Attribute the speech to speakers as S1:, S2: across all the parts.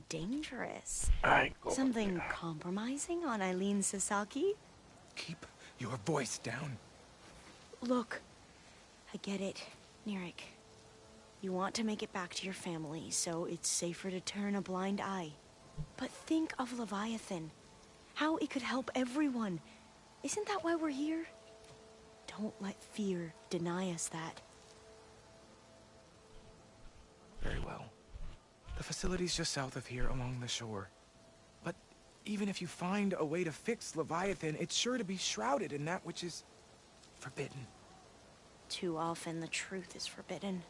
S1: dangerous. Something compromising on Eileen Sasaki?
S2: Keep your voice down.
S1: Look, I get it, Nirik. You want to make it back to your family, so it's safer to turn a blind eye. But think of Leviathan. How it could help everyone. Isn't that why we're here? Don't let fear deny us that.
S2: Very well. The facility's just south of here along the shore. But even if you find a way to fix Leviathan, it's sure to be shrouded in that which is forbidden.
S1: Too often the truth is forbidden.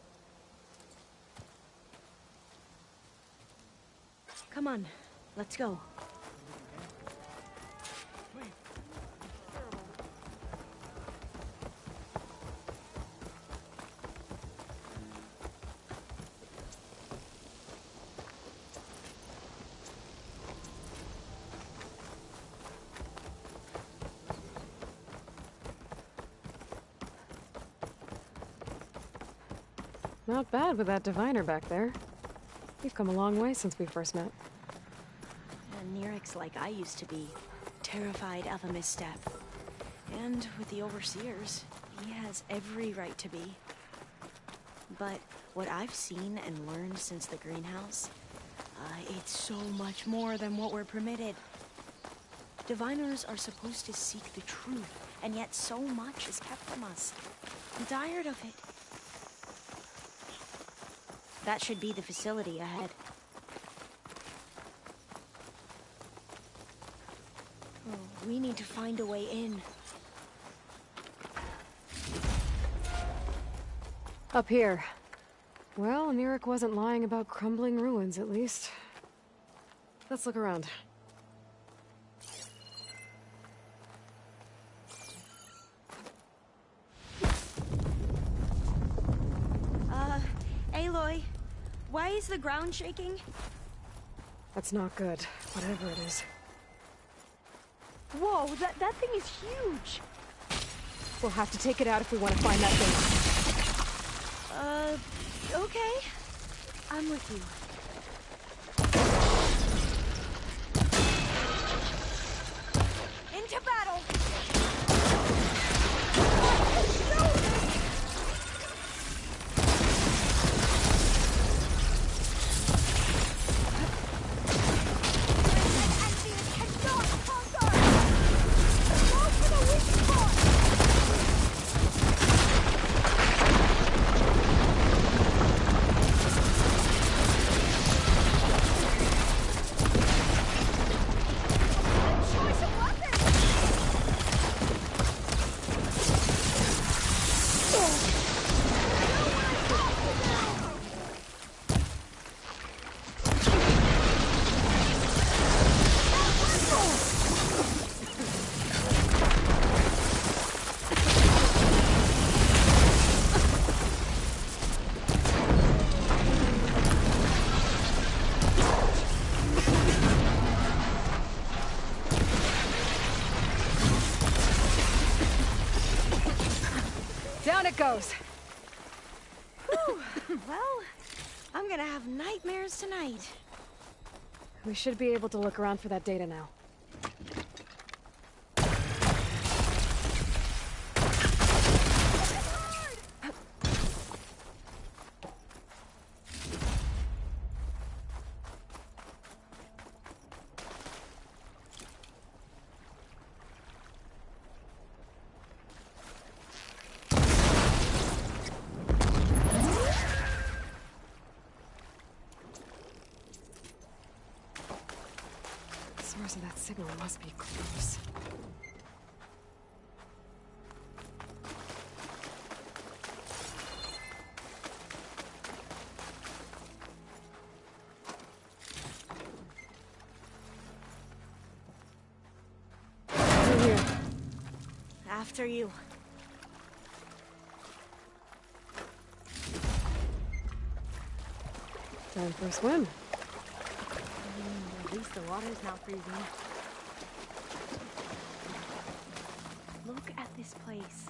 S1: Come on, let's go.
S3: Not bad with that diviner back there. We've come a long way since we first met.
S1: And Nirik's like I used to be, terrified of a misstep. And with the overseers, he has every right to be. But what I've seen and learned since the greenhouse, it's so much more than what we're permitted. Diviners are supposed to seek the truth, and yet so much is kept from us. I'm tired of it. That should be the facility ahead. Oh, we need to find a way in.
S3: Up here. Well, Nirik wasn't lying about crumbling ruins, at least. Let's look around.
S1: Aloy, why is the ground shaking?
S3: That's not good, whatever it is.
S1: Whoa, that thing is huge!
S3: We'll have to take it out if we want to find that thing.
S1: Okay. I'm with you. Into battle!
S3: Down it goes!
S1: Whew. Well, I'm gonna have nightmares tonight.
S3: We should be able to look around for that data now. The source of that signal must be close. Over here.
S1: After you.
S3: Time for a swim.
S1: At least the water's not freezing. Look at this place.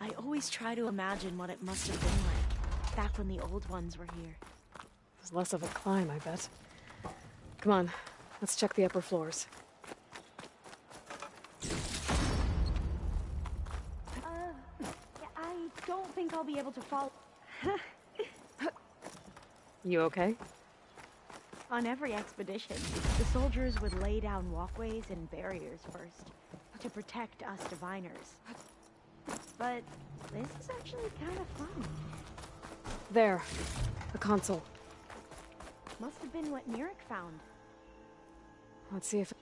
S1: I always try to imagine what it must have been like, back when the old ones were here.
S3: It was less of a climb, I bet. Come on, let's check the upper floors.
S1: I don't think I'll be able to follow.
S3: You okay?
S1: On every expedition, the soldiers would lay down walkways and barriers first to protect us diviners. But this is actually kind of fun.
S3: There, a console.
S1: Must have been what Neric found.
S3: Let's see if...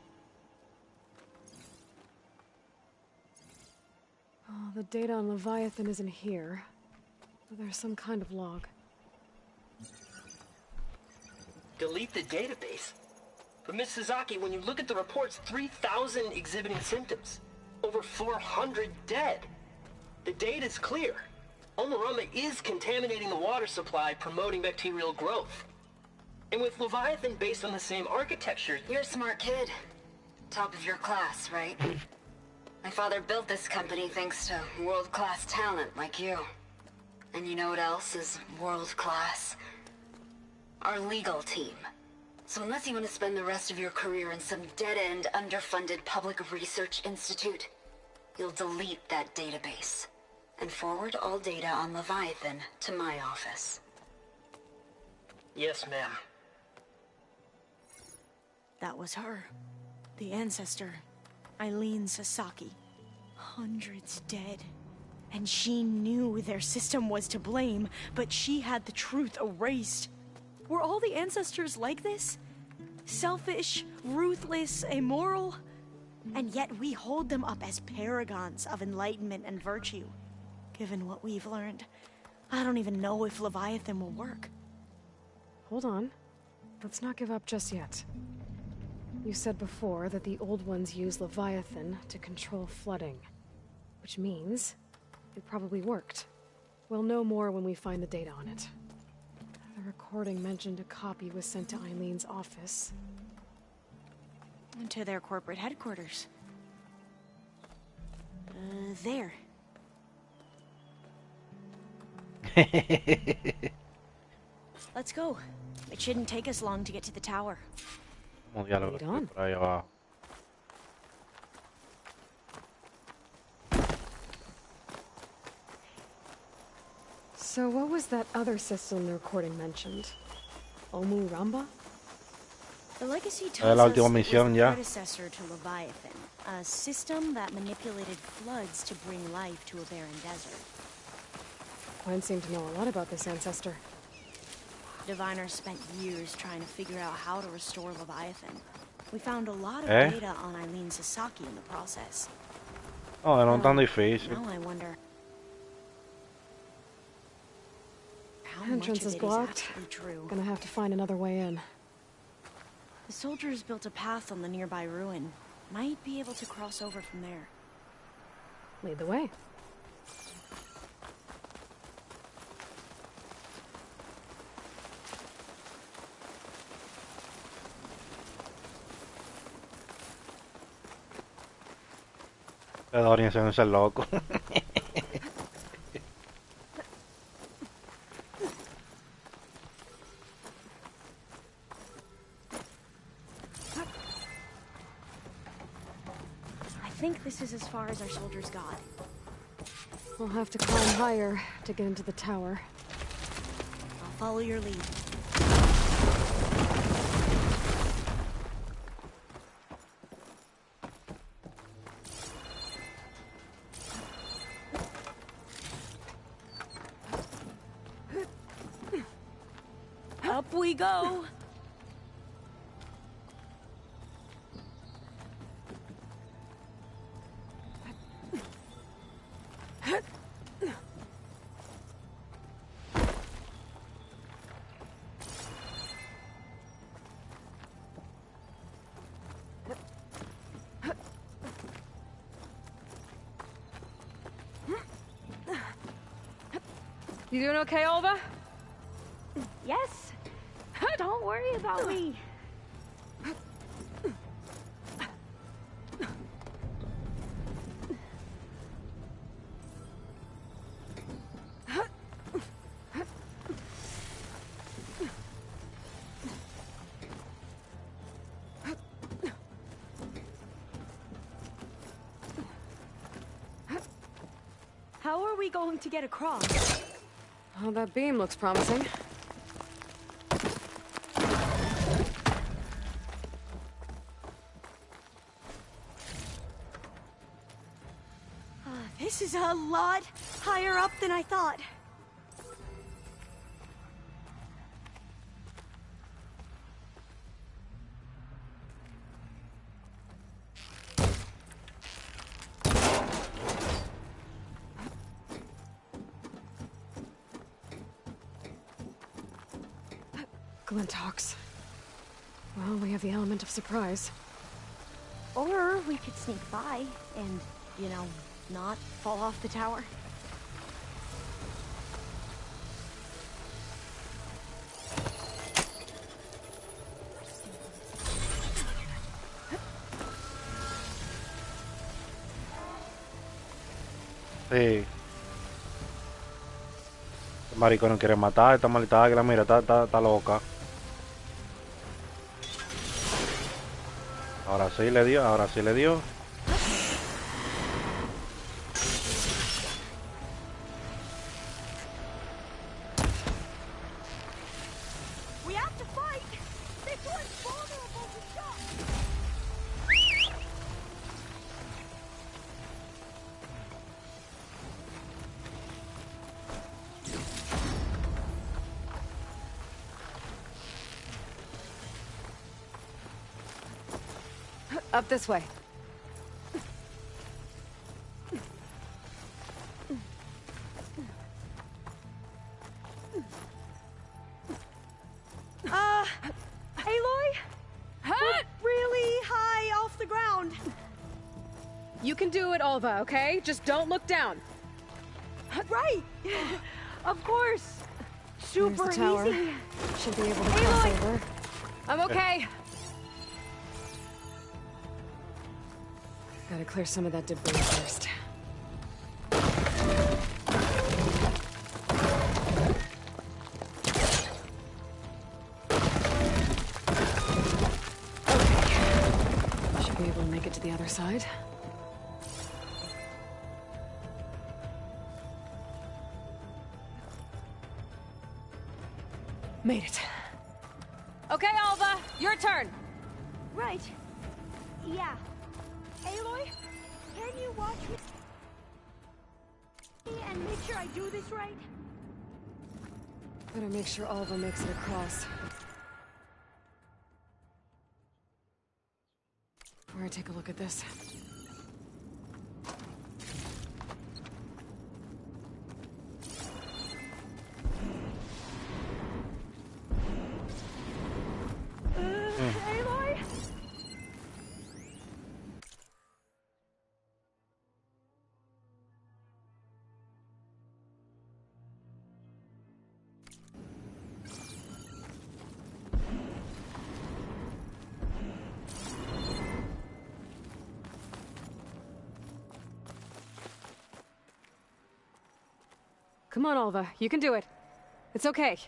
S3: Oh, the data on Leviathan isn't here. But there's some kind of log.
S4: Delete the database? But Miss Sasaki, when you look at the reports, 3,000 exhibiting symptoms. Over 400 dead. The data's clear. Omarama is contaminating the water supply, promoting bacterial growth. And with Leviathan based on the same architecture...
S5: You're a smart kid. Top of your class, right? My father built this company thanks to world-class talent like you. And you know what else is world-class? Our legal team. So unless you want to spend the rest of your career in some dead-end, underfunded public research institute, you'll delete that database and forward all data on Leviathan to my office.
S4: Yes, ma'am.
S1: That was her. The ancestor. Eileen Sasaki. Hundreds dead. And she knew their system was to blame, but she had the truth erased. Were all the ancestors like this? Selfish, ruthless, immoral? And yet we hold them up as paragons of enlightenment and virtue. Given what we've learned, I don't even know if Leviathan will work.
S3: Hold on. Let's not give up just yet. You said before that the old ones use Leviathan to control flooding. Which means it probably worked. We'll know more when we find the data on it. The recording mentioned a copy was sent to Eileen's office.
S1: And to their corporate headquarters. There. Let's go. It shouldn't take us long to get to the tower.
S6: Como diálogo
S3: Lead on.
S6: por ahí abajo.
S3: So what was that other system the recording mentioned? Omu Ramba?
S1: The legacy
S6: La
S1: tells us
S6: última
S1: it was
S6: misión
S1: the
S6: ya.
S1: predecessor to Leviathan, a system that manipulated floods to bring life to a barren desert.
S3: Gwen seemed to know a lot about this ancestor.
S1: Diviners spent years trying to figure out how to restore Leviathan. We found a lot of
S6: Eh?
S1: data on Eileen Sasaki in the process.
S6: No, no tan
S1: Well,
S6: difícil.
S1: Now I wonder how much
S3: Entrance
S1: of
S3: is
S1: it
S3: blocked.
S1: actually true.
S3: Gonna have to find another way in.
S1: The soldiers built a path on the nearby ruin. Might be able to cross over from there.
S3: Lead the way.
S6: Dorian se hace loco.
S1: I think this is as far as our soldiers got.
S3: We'll have to climb higher to get into the tower.
S1: I'll follow your lead. Up we go.
S3: You doing okay, Olva?
S1: Yes. Don't worry about me. How are we going to get across?
S3: Oh, that beam looks promising.
S1: This is a lot higher up than I thought.
S3: Glinthawks. Well, we have the element of surprise.
S1: Or we could sneak by and, you know, not fall off the tower.
S6: Sí. Este marico no quiere matar, esta maldita águila, mira, está loca. Ahora sí le dio, ahora sí le dio.
S1: We have to fight! This one's vulnerable to shock!
S3: Up this way.
S1: Aloy? We're really high off the ground.
S3: You can do it, Alva, okay? Just don't look down.
S1: Right! Of course!
S3: Here's
S1: Super
S3: the tower.
S1: easy.
S3: Should be able to cross over. I'm okay. Gotta clear some of that debris first. Okay. Should be able to make it to the other side. Made it. Okay, Alva, your turn.
S1: Right. Yeah. Aloy, can you watch me and make sure I do this right?
S3: Better make sure Alva makes it across. Before I take a look at this.
S1: Aloy?
S3: Come on, Alva. You can do it. It's okay.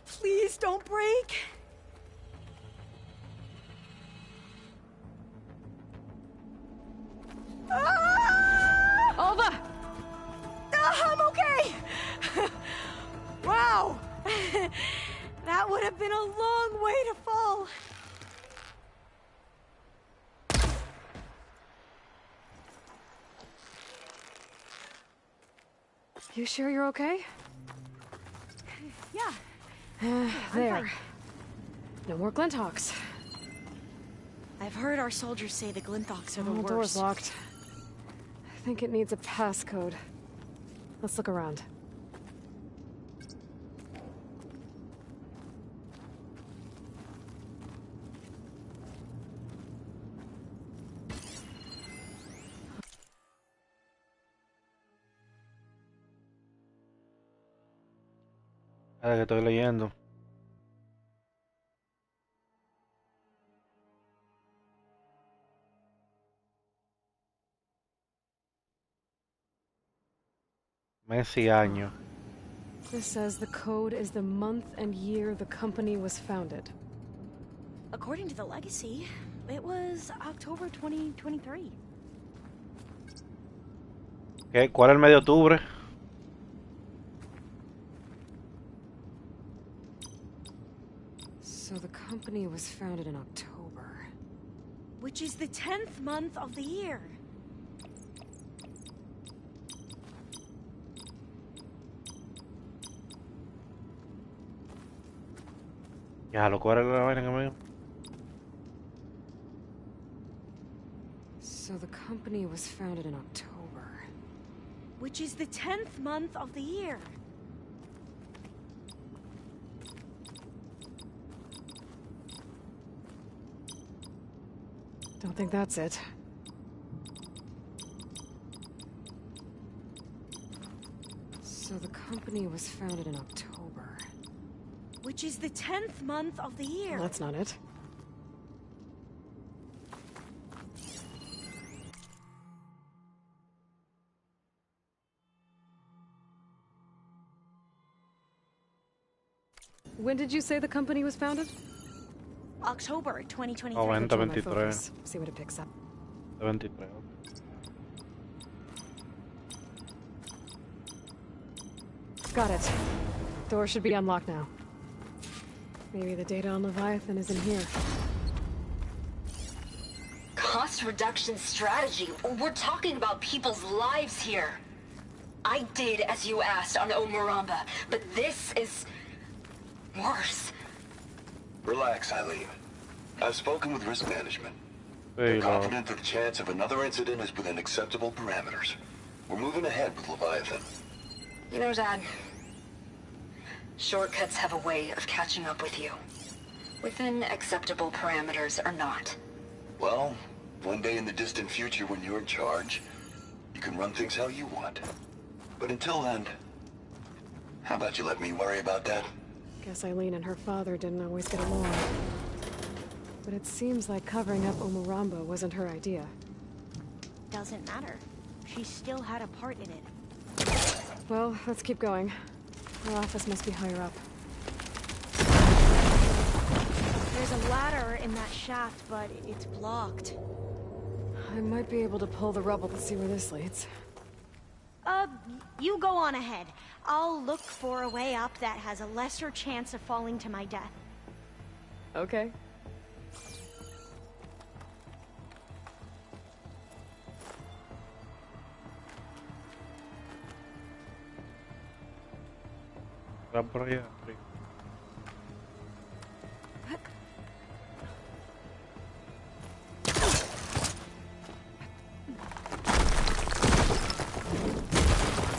S1: Please don't break. Ah!
S3: Alva!
S1: I'm okay! Wow! That would have been a long way to fall.
S3: You sure you're okay?
S1: Yeah.
S3: There.
S1: fine.
S3: No more Glinthawks.
S1: I've heard our soldiers say the Glinthawks are the
S3: Oh,
S1: worst.
S3: door's locked. I think it needs a passcode. Let's look around.
S6: Que estoy leyendo. Mes y año.
S3: This says the code is the month and year the company was founded.
S1: According to the legacy, it was October 2023.
S6: ¿Qué? ¿Cuál es el medio de octubre?
S3: So the company was founded in October.
S1: Which is the 10th month of the year.
S6: Ya, lo cuál es la vaina que me dio.
S3: So the company was founded in October.
S1: Which is the 10th month of the year.
S3: Don't think that's it. So the company was founded in October.
S1: Which is the 10th month of the year.
S3: Well, that's not it. When did you say the company was founded?
S1: October 2023.
S6: Oh,
S3: Control my
S6: 23.
S3: focus. See what it picks up.
S6: 23.
S3: Got it. Door should be unlocked now. Maybe the data on Leviathan is in here.
S5: Cost reduction strategy. We're talking about people's lives here. I did as you asked on Omuramba, but this is worse.
S7: Relax, Eileen. I've spoken with risk management.
S6: Hey,
S7: They're confident that the chance of another incident is within acceptable parameters. We're moving ahead with Leviathan.
S5: You know, Dad, shortcuts have a way of catching up with you. Within acceptable parameters or not.
S7: Well, one day in the distant future when you're in charge, you can run things how you want. But until then, how about you let me worry about that?
S3: Guess Eileen and her father didn't always get along. But it seems like covering up Omuramba wasn't her idea.
S1: Doesn't matter. She still had a part in it.
S3: Well, let's keep going. Her office must be higher up.
S1: There's a ladder in that shaft, but it's blocked.
S3: I might be able to pull the rubble to see where this leads.
S1: You go on ahead. I'll look for a way up that has a lesser chance of falling to my death.
S3: Okay.
S6: Va por allá arriba.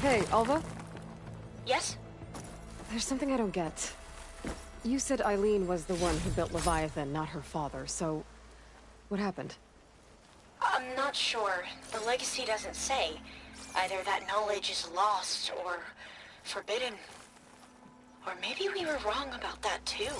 S3: Hey, Alva?
S1: Yes?
S3: There's something I don't get. You said Eileen was the one who built Leviathan, not her father, so... what happened?
S1: I'm not sure. The legacy doesn't say. Either that knowledge is lost or forbidden. Or maybe we were wrong about that too.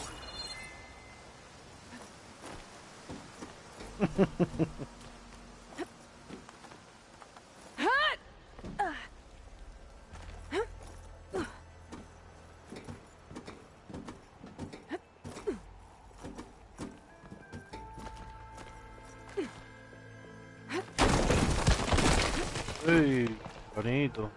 S6: Uy, bonito.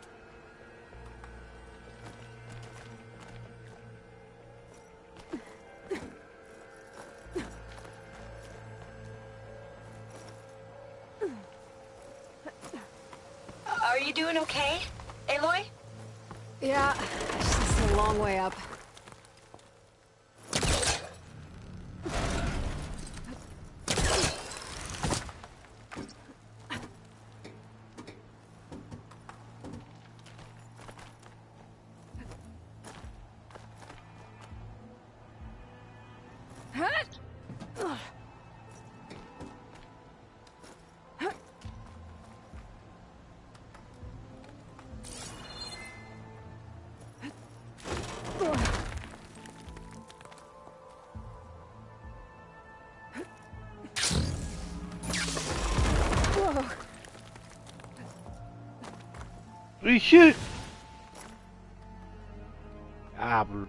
S1: Are you doing okay, Aloy?
S3: Yeah, it's just a long way up.
S6: Uy, shit. Diablo.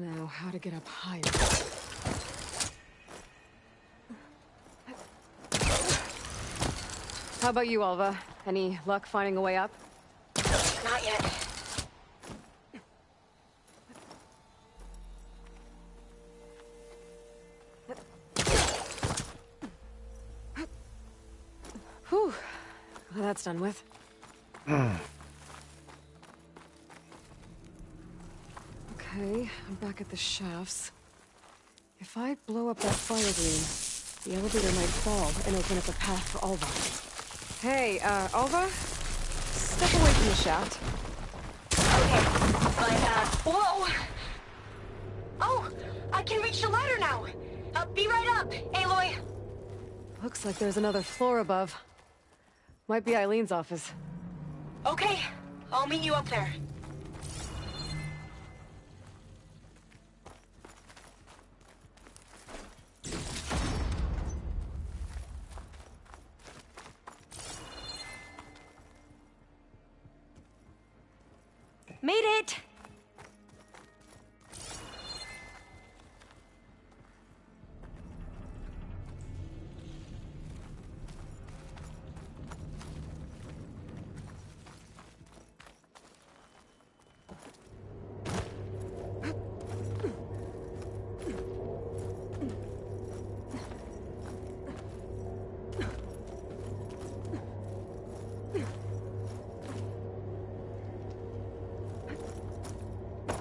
S3: Now, how to get up higher? How about you, Alva? Any luck finding a way up?
S5: Not yet.
S3: Whew. Well, that's done with. Okay, I'm back at the shafts. If I blow up that fire gleam, the elevator might fall and open up a path for Alva. Hey, Alva? Step away from the shaft.
S5: Okay, but, whoa! Oh, I can reach the ladder now! Be right up, Aloy!
S3: Looks like there's another floor above. Might be Eileen's office.
S5: Okay, I'll meet you up there.
S1: Made it!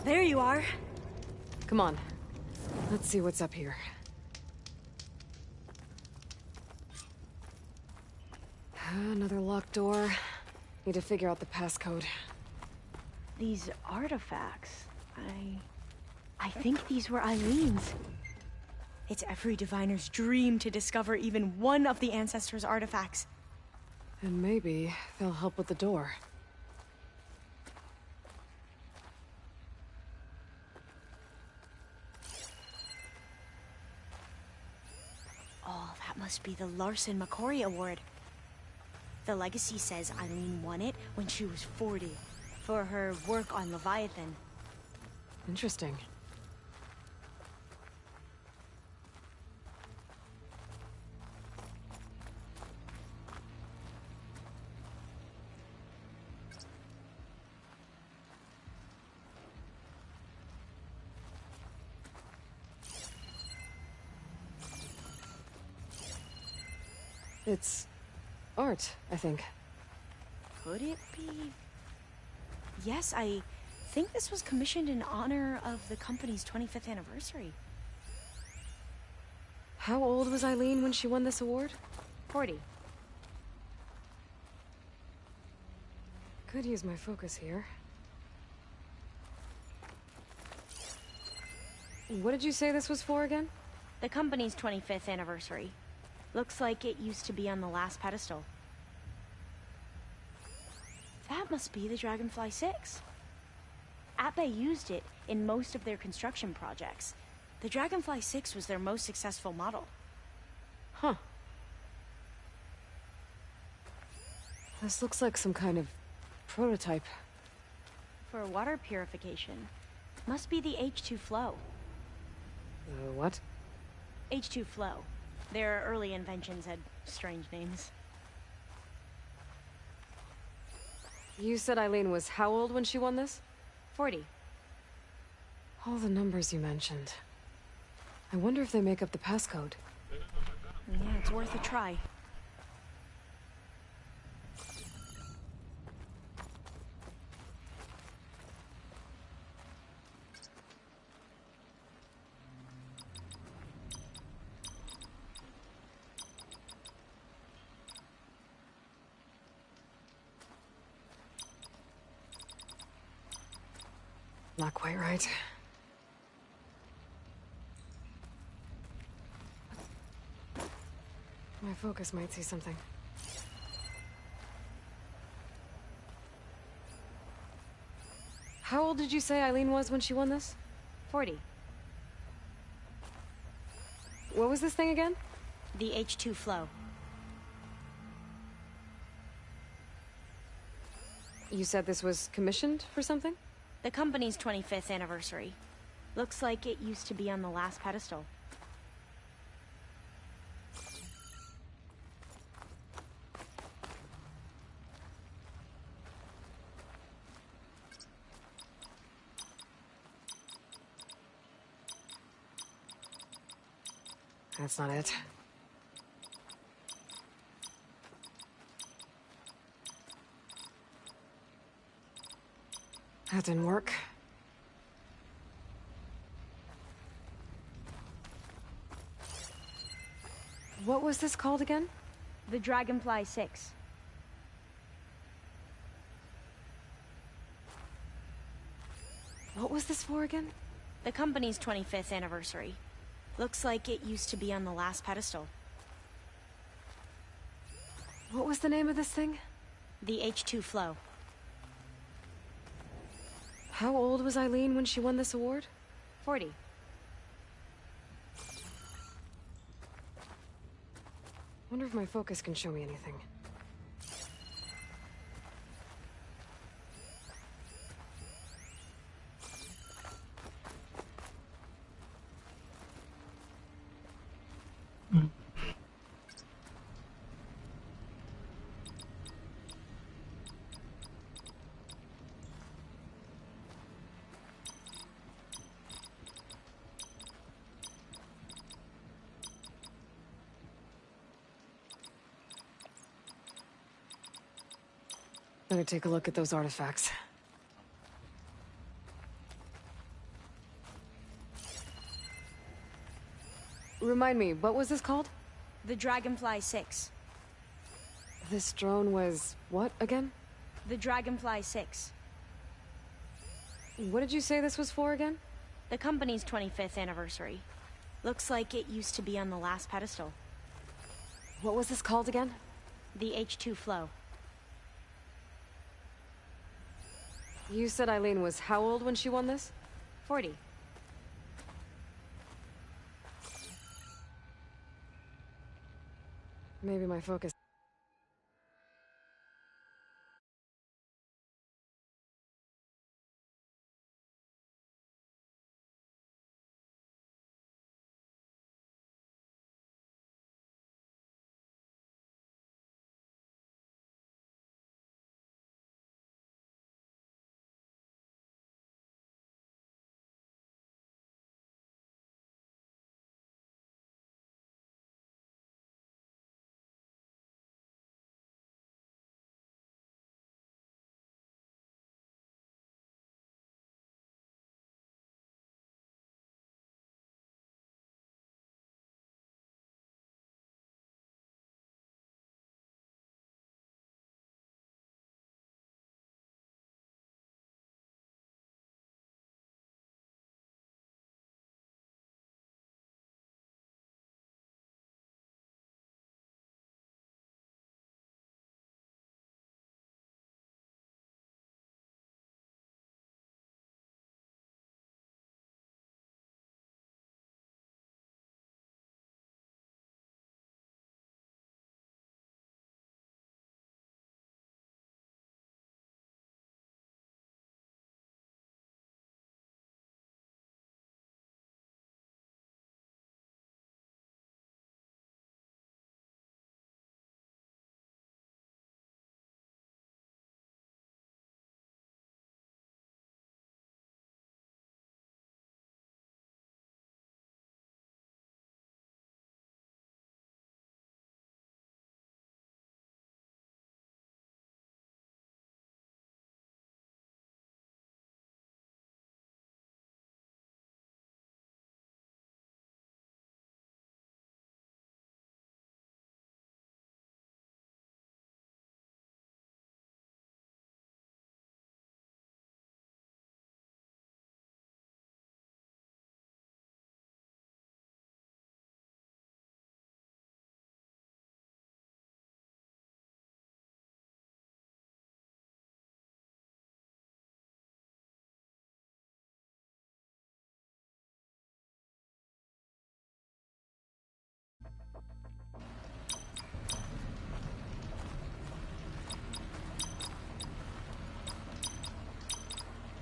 S1: There you are.
S3: Come on. Let's see what's up here. Another locked door. Need to figure out the passcode.
S1: These artifacts, I think these were Eileen's. It's every diviner's dream to discover even one of the ancestors' artifacts.
S3: And maybe they'll help with the door.
S1: Oh, that must be the Larson McCory Award. The legacy says Eileen won it when she was 40 for her work on Leviathan.
S3: Interesting. It's art, I think.
S1: Could it be? Yes, I think this was commissioned in honor of the company's 25th anniversary.
S3: How old was Eileen when she won this award?
S1: 40.
S3: Could use my focus here. What did you say this was for again?
S1: The company's 25th anniversary. Looks like it used to be on the last pedestal. That must be the Dragonfly 6. Atbay used it in most of their construction projects. The Dragonfly 6 was their most successful model.
S3: Huh. This looks like some kind of prototype.
S1: For water purification. Must be the H2 flow.
S3: What?
S1: H2 flow. Their early inventions had strange names.
S3: You said Eileen was how old when she won this?
S1: 40.
S3: All the numbers you mentioned. I wonder if they make up the passcode.
S1: Yeah, it's worth a try.
S3: Not quite right. My focus might see something. How old did you say Eileen was when she won this?
S1: 40.
S3: What was this thing again?
S1: The H2 flow.
S3: You said this was commissioned for something?
S1: The company's 25th anniversary. Looks like it used to be on the last pedestal.
S3: That's not it. That didn't work. What was this called again?
S1: The Dragonfly 6.
S3: What was this for again?
S1: The company's 25th anniversary. Looks like it used to be on the last pedestal.
S3: What was the name of this thing?
S1: The H2 Flow.
S3: How old was Eileen when she won this award?
S1: 40.
S3: Wonder if my focus can show me anything. Better take a look at those artifacts. Remind me, what was this called?
S1: The Dragonfly 6.
S3: This drone was what again?
S1: The Dragonfly 6.
S3: What did you say this was for again?
S1: The company's 25th anniversary. Looks like it used to be on the last pedestal.
S3: What was this called again?
S1: The H2 Flow.
S3: You said Eileen was how old when she won this?
S1: 40.
S3: Maybe my focus...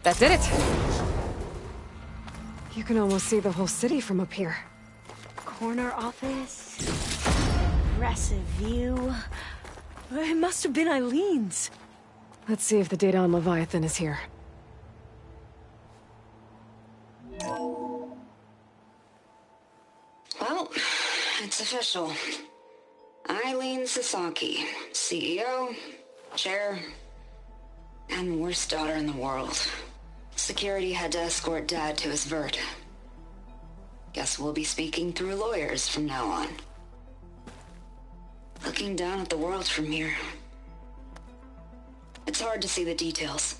S3: That did it! You can almost see the whole city from up here.
S1: Corner office. Impressive view. It must have been Eileen's.
S3: Let's see if the data on Leviathan is here.
S5: Well, it's official. Eileen Sasaki, CEO, chair, and worst daughter in the world. Security had to escort Dad to his vert. Guess we'll be speaking through lawyers from now on. Looking down at the world from here. It's hard to see the details.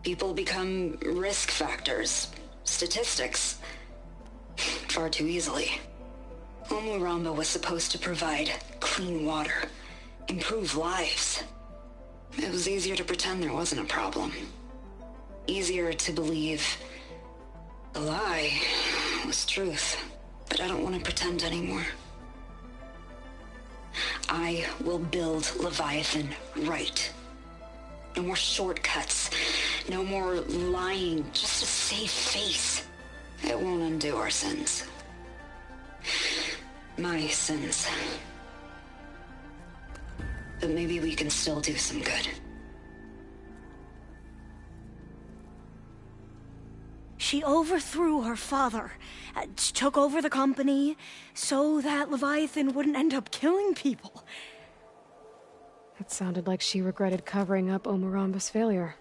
S5: People become risk factors, statistics, far too easily. Omuramba was supposed to provide clean water, improve lives. It was easier to pretend there wasn't a problem. Easier to believe the lie was truth. But I don't want to pretend anymore. I will build Leviathan right. No more shortcuts. No more lying just to save face. It won't undo our sins. My sins. But maybe we can still do some good.
S1: She overthrew her father, took over the company, so that Leviathan wouldn't end up killing people.
S3: It sounded like she regretted covering up Omuramba's failure.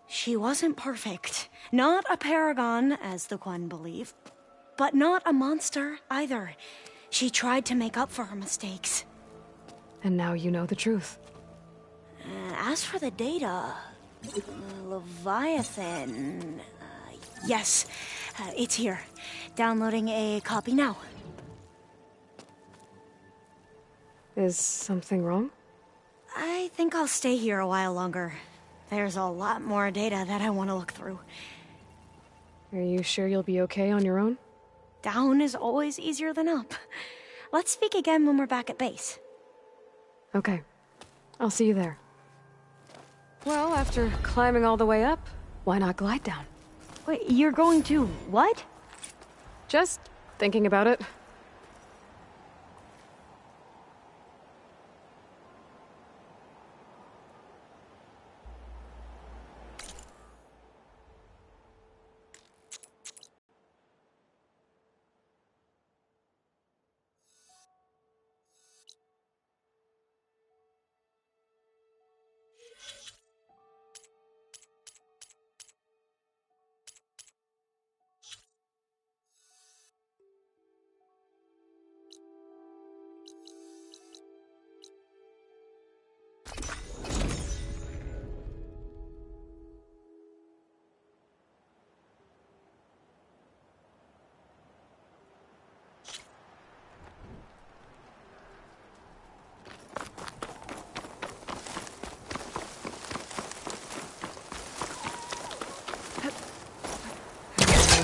S1: She wasn't perfect. Not a paragon, as the Quan believe. But not a monster, either. She tried to make up for her mistakes.
S3: And now you know the truth.
S1: As for the data... Leviathan... yes, it's here. Downloading a copy now.
S3: Is something wrong?
S1: I think I'll stay here a while longer. There's a lot more data that I want to look through.
S3: Are you sure you'll be okay on your own?
S1: Down is always easier than up. Let's speak again when we're back at base.
S3: Okay. I'll see you there. Well, after climbing all the way up, why not glide down?
S1: Wait, you're going to what?
S3: Just thinking about it.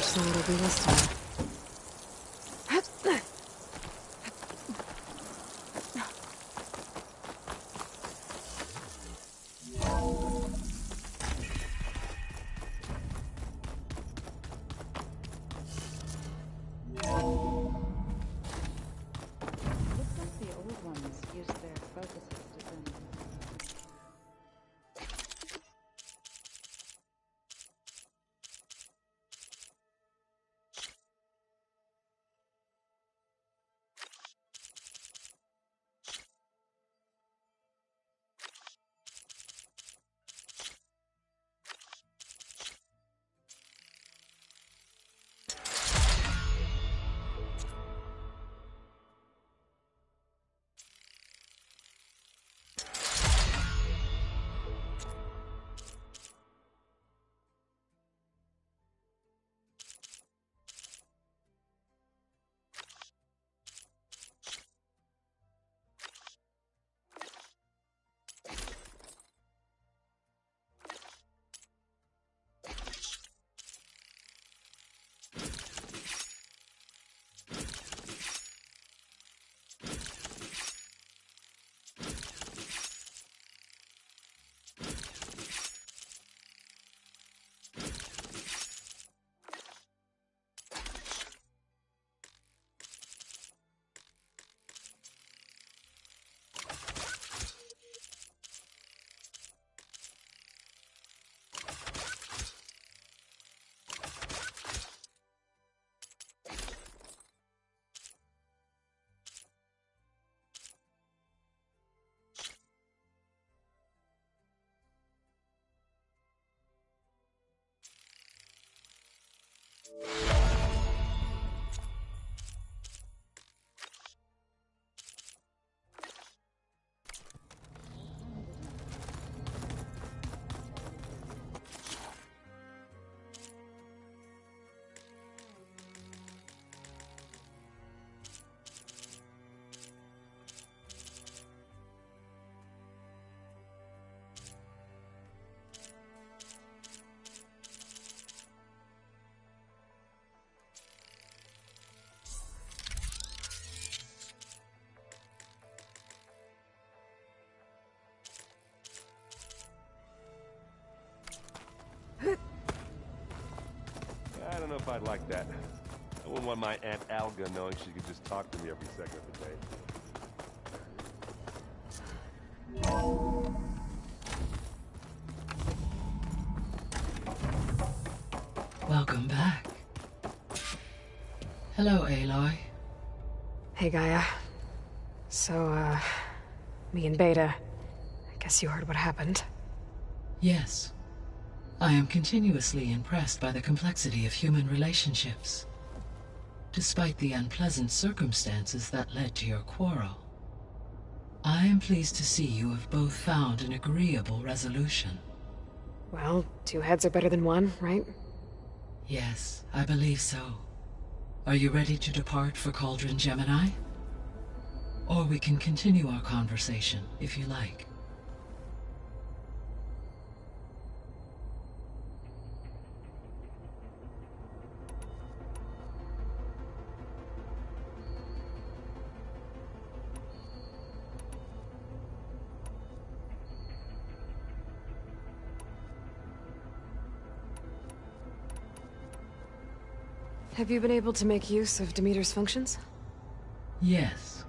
S3: So it'll be this time.
S8: I don't know if I'd like that. I wouldn't want my Aunt Alga knowing she could just talk to me every second of the day.
S9: Welcome back. Hello, Aloy.
S3: Hey, Gaia. So, me and Beta. I guess you heard what happened.
S9: Yes. I am continuously impressed by the complexity of human relationships. Despite the unpleasant circumstances that led to your quarrel, I am pleased to see you have both found an agreeable resolution.
S3: Well, two heads are better than one, right?
S9: Yes, I believe so. Are you ready to depart for Cauldron Gemini? Or we can continue our conversation, if you like.
S3: Have you been able to make use of Demeter's functions?
S9: Yes.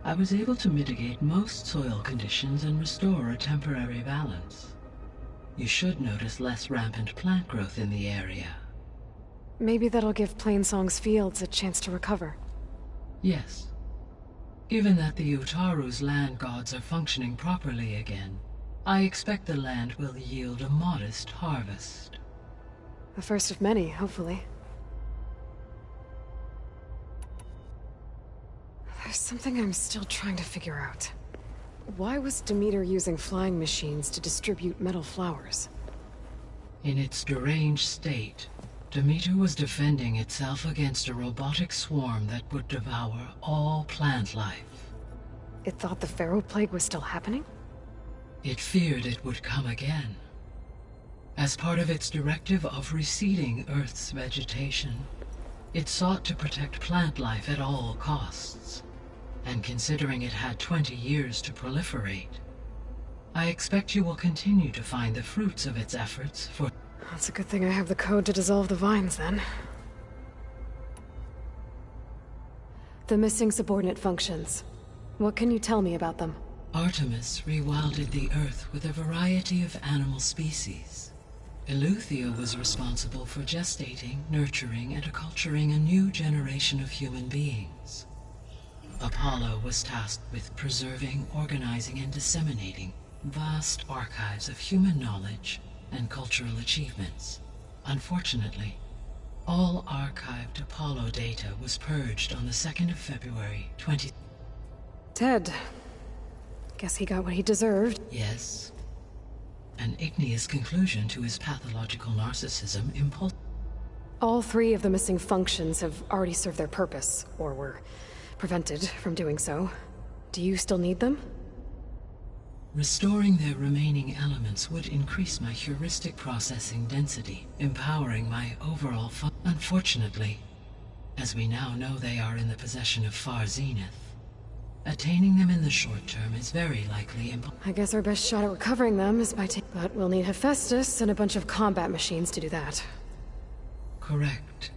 S9: I was able to mitigate most soil conditions and restore a temporary balance. You should notice less rampant plant growth in the area.
S3: Maybe that'll give Plainsong's fields a chance to recover.
S9: Yes. Given that the Utaru's land gods are functioning properly again, I expect the land will yield a modest harvest.
S3: The first of many, hopefully. There's something I'm still trying to figure out. Why was Demeter using flying machines to distribute metal flowers?
S9: In its deranged state, Demeter was defending itself against a robotic swarm that would devour all plant life.
S3: It thought the Pharaoh Plague was still happening?
S9: It feared it would come again. As part of its directive of receding Earth's vegetation, it sought to protect plant life at all costs. And considering it had 20 years to proliferate, I expect you will continue to find the fruits of its efforts for...
S3: That's a good thing I have the code to dissolve the vines, then. The missing subordinate functions. What can you tell me about them?
S9: Artemis rewilded the Earth with a variety of animal species. Eleuthia was responsible for gestating, nurturing, and acculturating a new generation of human beings. Apollo was tasked with preserving, organizing, and disseminating vast archives of human knowledge and cultural achievements. Unfortunately, all archived Apollo data was purged on the 2nd of February, 20...
S3: Ted. Guess he got what he deserved.
S9: Yes. An igneous conclusion to his pathological narcissism impulse...
S3: All three of the missing functions have already served their purpose, or were prevented from doing so. Do you still need them?
S9: Restoring their remaining elements would increase my heuristic processing density, empowering my overall Unfortunately, as we now know they are in the possession of Far Zenith, attaining them in the short term is very likely
S3: I guess our best shot at recovering them is by taking... But we'll need Hephaestus and a bunch of combat machines to do that.
S9: Correct.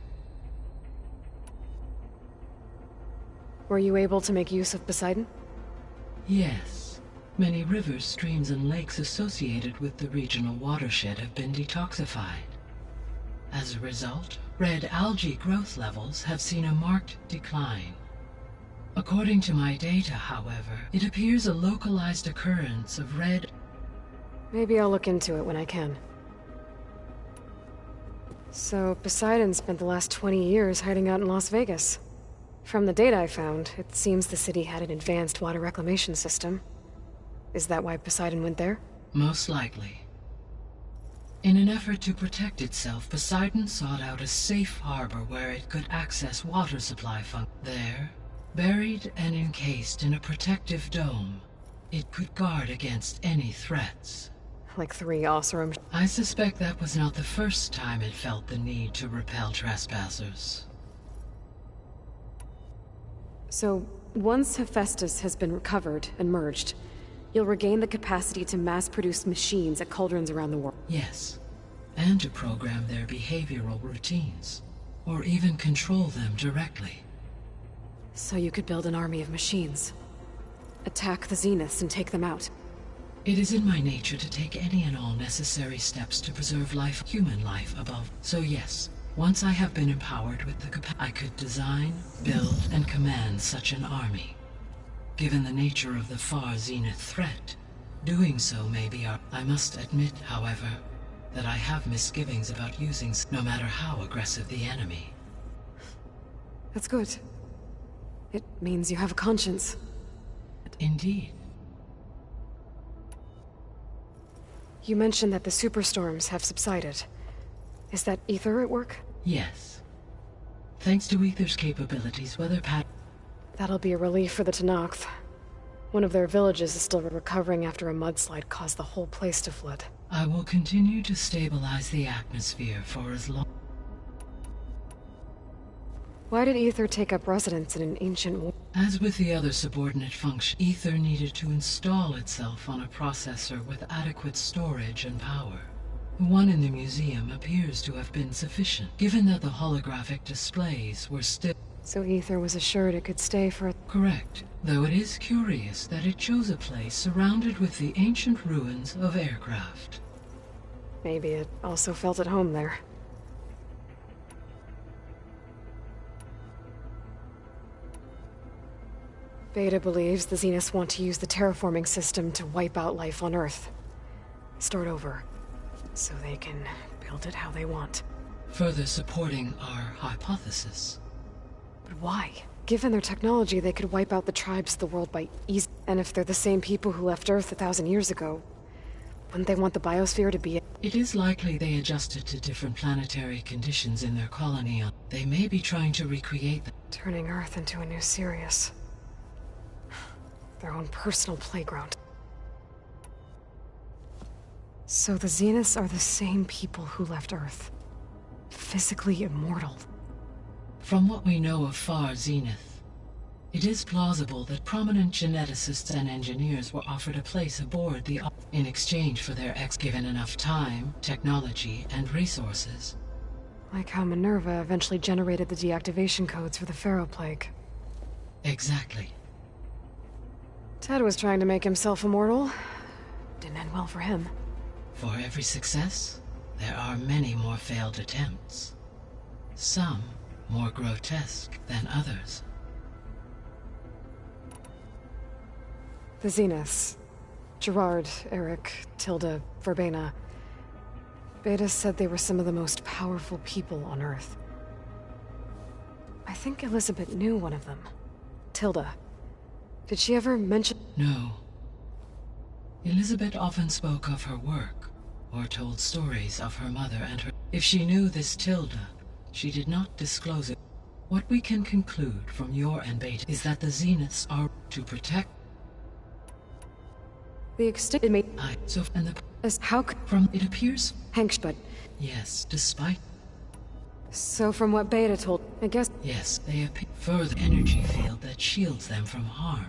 S3: Were you able to make use of Poseidon?
S9: Yes. Many rivers, streams, and lakes associated with the regional watershed have been detoxified. As a result, red algae growth levels have seen a marked decline. According to my data, however, it appears a localized occurrence of red...
S3: Maybe I'll look into it when I can. So Poseidon spent the last 20 years hiding out in Las Vegas. From the data I found, it seems the city had an advanced water reclamation system. Is that why Poseidon went there?
S9: Most likely. In an effort to protect itself, Poseidon sought out a safe harbor where it could access water supply There, buried and encased in a protective dome, it could guard against any threats.
S3: Like 3 Oseram.
S9: I suspect that was not the first time it felt the need to repel trespassers.
S3: So, once Hephaestus has been recovered and merged, you'll regain the capacity to mass-produce machines at cauldrons around the world.
S9: Yes, and to program their behavioral routines, or even control them directly.
S3: So you could build an army of machines. Attack the Zeniths and take them out.
S9: It is in my nature to take any and all necessary steps to preserve life, human life above. So yes, once I have been empowered with the capacity, I could design, build, and command such an army. Given the nature of the far Zenith threat, doing so may be our... I must admit, however, that I have misgivings about using no matter how aggressive the enemy.
S3: That's good. It means you have a conscience.
S9: Indeed.
S3: You mentioned that the superstorms have subsided. Is that Ether at work?
S9: Yes. Thanks to Ether's capabilities, weather patterns...
S3: That'll be a relief for the Tenakth. One of their villages is still recovering after a mudslide caused the whole place to flood.
S9: I will continue to stabilize the atmosphere for as long...
S3: Why did Ether take up residence in an ancient war?
S9: As with the other subordinate function, Ether needed to install itself on a processor with adequate storage and power. The one in the museum appears to have been sufficient, given that the holographic displays were still...
S3: So Ether was assured it could stay for...
S9: Correct. Though it is curious that it chose a place surrounded with the ancient ruins of aircraft.
S3: Maybe it also felt at home there. Beta believes the Zeniths want to use the terraforming system to wipe out life on Earth. Start over, so they can build it how they want.
S9: Further supporting our hypothesis.
S3: But why? Given their technology, they could wipe out the tribes of the world by ease. And if they're the same people who left Earth 1,000 years ago, wouldn't they want the biosphere to be...
S9: It is likely they adjusted to different planetary conditions in their colony. They may be trying to recreate them.
S3: Turning Earth into a new Sirius. Their own personal playground. So the Zeniths are the same people who left Earth. Physically immortal.
S9: From what we know of Far Zenith, it is plausible that prominent geneticists and engineers were offered a place aboard the in exchange for their given enough time, technology, and resources.
S3: Like how Minerva eventually generated the deactivation codes for the Pharaoh Plague.
S9: Exactly.
S3: Ted was trying to make himself immortal. Didn't end well for him.
S9: For every success, there are many more failed attempts. Some more grotesque than others.
S3: The Zeniths. Gerard, Eric, Tilda, Verbena. Beta said they were some of the most powerful people on Earth. I think Elizabeth knew one of them. Tilda. Did she ever mention...
S9: No. Elizabeth often spoke of her work, or told stories of her mother and her... If she knew this Tilda, she did not disclose it. What we can conclude from your and Beta is that the Zeniths are to protect...
S3: The extinct...
S9: and the...
S3: As how
S9: from... It appears...
S3: Hank, but...
S9: Yes, despite...
S3: So from what Beta told, I guess...
S9: Yes, they appear... Further energy field that shields them from harm.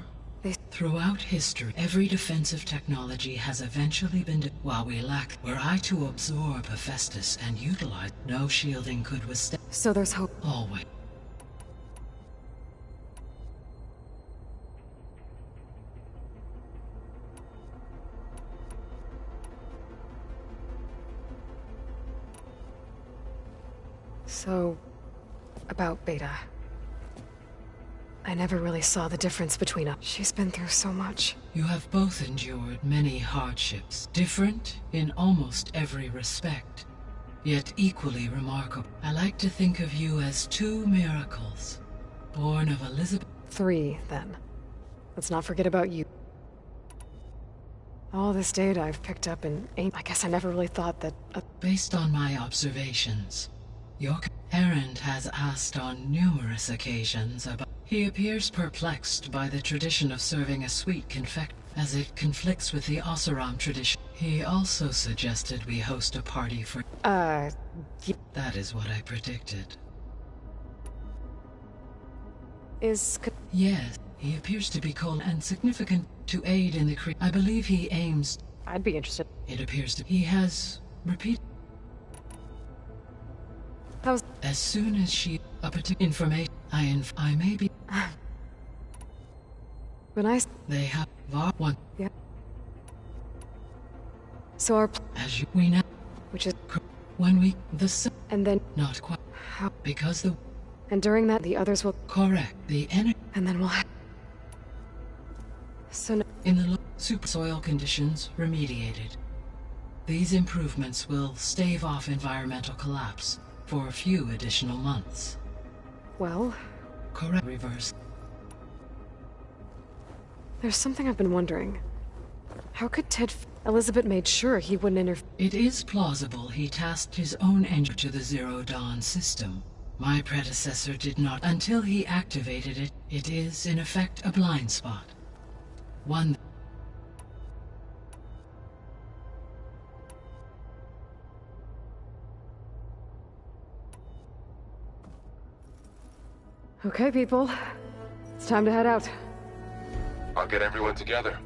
S9: Throughout history, every defensive technology has eventually been... While we lack... Were I to absorb Hephaestus and utilize... No shielding could withstand...
S3: So there's hope.
S9: Always.
S3: So... about Beta. I never really saw the difference between us. She's been through so much.
S9: You have both endured many hardships, different in almost every respect. yet equally remarkable. I like to think of you as two miracles, born of Elizabeth.
S3: 3, then. Let's not forget about you. All this data I've picked up in I guess I never really thought that...
S9: Based on my observations, your errand has asked on numerous occasions about... He appears perplexed by the tradition of serving a sweet confection, as it conflicts with the Oseram tradition. He also suggested we host a party for... That is what I predicted. Yes, he appears to be cold and significant to aid in the I believe he aims...
S3: I'd be interested.
S9: It appears to... He has... repeat...
S3: How's...
S9: As soon as she... A particular information... I may be...
S3: When I...
S9: They have... One...
S3: Yeah. So our...
S9: As you... We know...
S3: Which is...
S9: When we...
S3: And then...
S9: Not quite...
S3: How...
S9: Because the...
S3: And during that, the others will...
S9: Correct. The energy...
S3: And then we'll have... So...
S9: In the super soil conditions remediated. These improvements will stave off environmental collapse for a few additional months.
S3: Well...
S9: Correct. Reverse.
S3: There's something I've been wondering. How could Ted... Elizabeth made sure he wouldn't interfere.
S9: It is plausible he tasked his own engine to the Zero Dawn system. My predecessor did not until he activated it. It is, in effect, a blind spot. One...
S3: Okay, people. It's time to head out.
S8: I'll get everyone together.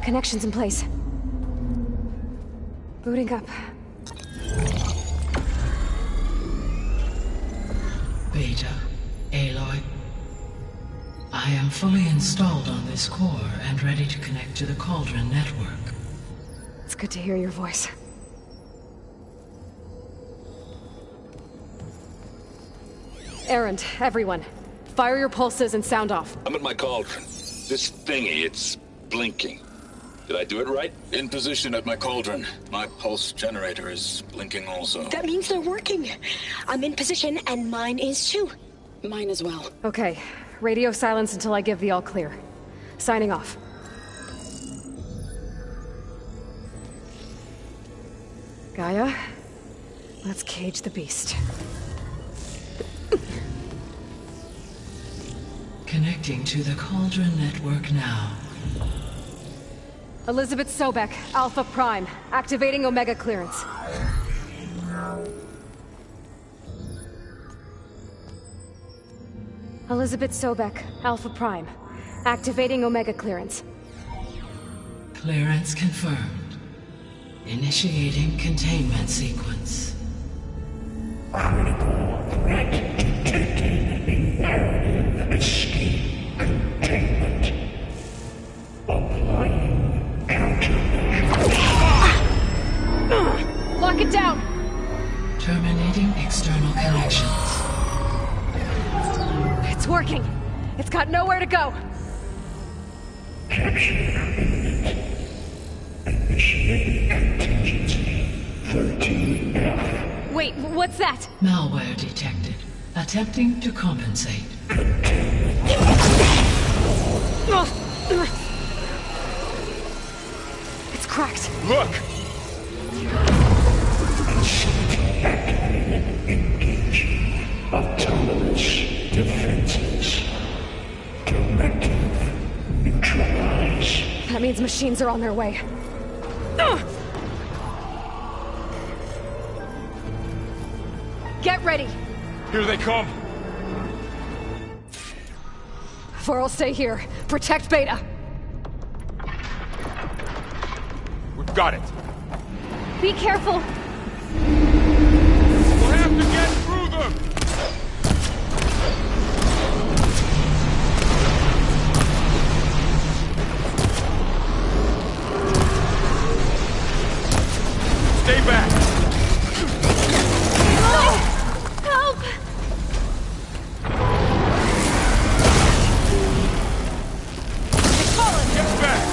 S3: Connections in place. Booting up.
S9: Beta, Aloy. I am fully installed on this core and ready to connect to the Cauldron network.
S3: It's good to hear your voice. Errand, everyone. Fire your pulses and sound off.
S10: I'm at my cauldron. This thingy, it's blinking. Did I do it right? In position at my cauldron. My pulse generator is blinking also.
S1: That means they're working. I'm in position, and mine is too. Mine as well.
S3: Okay. Radio silence until I give the all clear. Signing off. Gaia, let's cage the beast.
S9: Connecting to the Cauldron network now.
S3: Elizabeth Sobek, Alpha Prime, activating Omega clearance. Elizabeth Sobek, Alpha Prime, activating Omega clearance.
S9: Clearance confirmed. Initiating containment sequence.
S11: Critical threat detected. Imperative escape containment. Applying countermeasures.
S3: Lock it down!
S9: Terminating external connections.
S3: It's working! It's got nowhere to go!
S11: Capture imminent. Initiating contingency. 13F.
S3: Wait, what's that?
S9: Malware detected. Attempting to compensate.
S3: It's cracked.
S2: Look!
S11: Engaging autonomous defenses. Directive neutralize.
S3: That means machines are on their way. Get ready!
S2: Here they come!
S3: Vor'll stay here. Protect Beta.
S2: We've got it!
S3: Be careful!
S2: We'll have to get through them! Stay back!
S3: Help!
S2: Get back!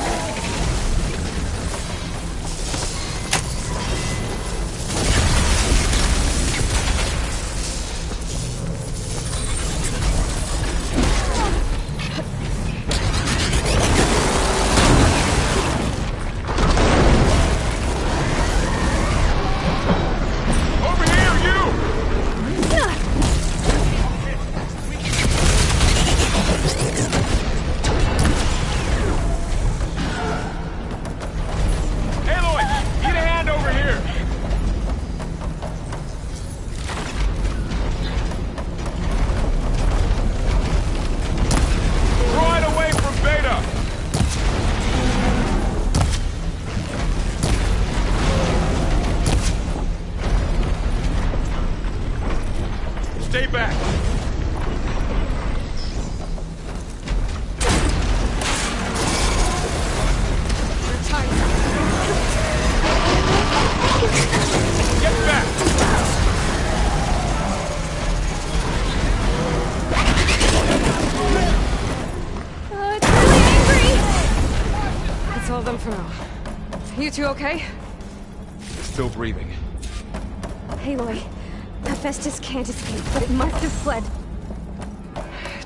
S2: Stay back! Get back!
S3: It's really angry! That's all of them for now. You two okay?
S2: Still breathing.
S3: Aloy, Hephaestus can't escape, but it must have fled.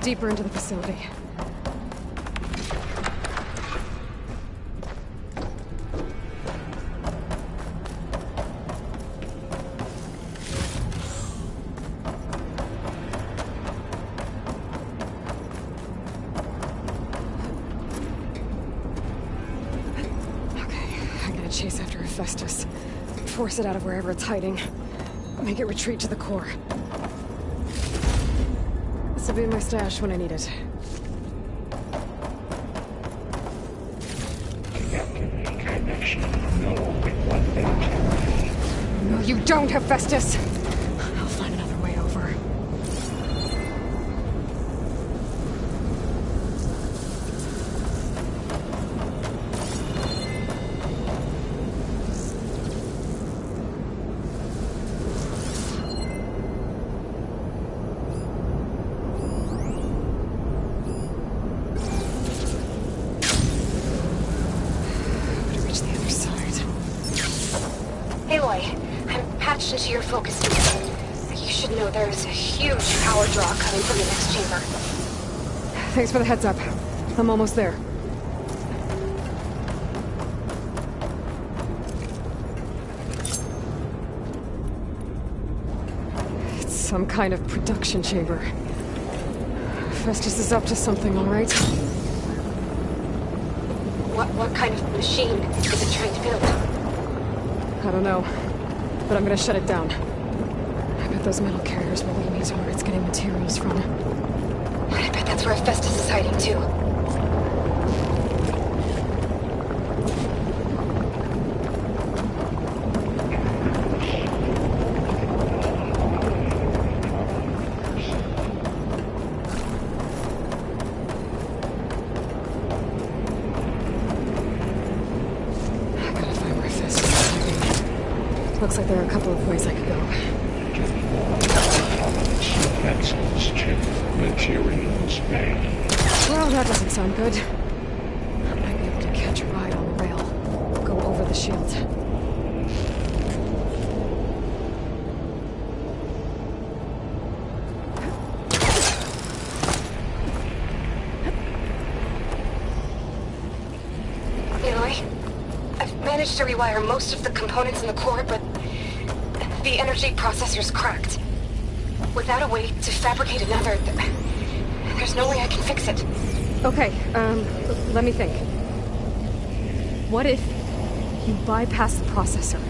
S3: Deeper into the facility. Chase after Hephaestus. Force it out of wherever it's hiding. Make it retreat to the core. This will be in my stash when I need it. No, you don't, Hephaestus! I'll find another way over.
S12: Into your focus field. You should know there's a huge power draw coming from the next chamber.
S3: Thanks for the heads up. I'm almost there. It's some kind of production chamber. Festus is up to something, all right?
S12: What kind of machine is it trying to build?
S3: I don't know. But I'm gonna shut it down. I bet those metal carriers will lead me to where it's getting materials from.
S12: I bet that's where Hephaestus is hiding too.
S3: Looks like there are a couple of ways I could go.
S11: Vessels chip materials bank.
S3: Well, that doesn't sound good. I might be able to catch a ride on the rail. Go over the shield.
S12: managed to rewire most of the components in the core, but the energy processor's cracked. Without a way to fabricate another, there's no way I can fix it.
S3: Okay, let me think. What if you bypass the processor?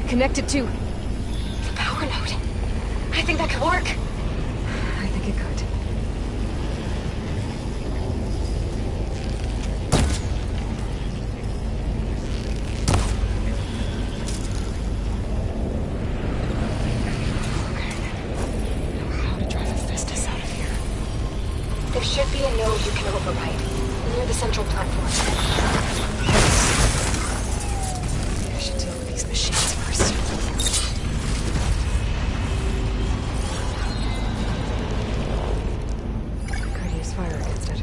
S3: Connect it to...
S12: the power node. I think that could work.
S3: I think it could.
S12: There should be a node you can override, near the central platform.
S3: I should deal with these machines first. Could use fire against it.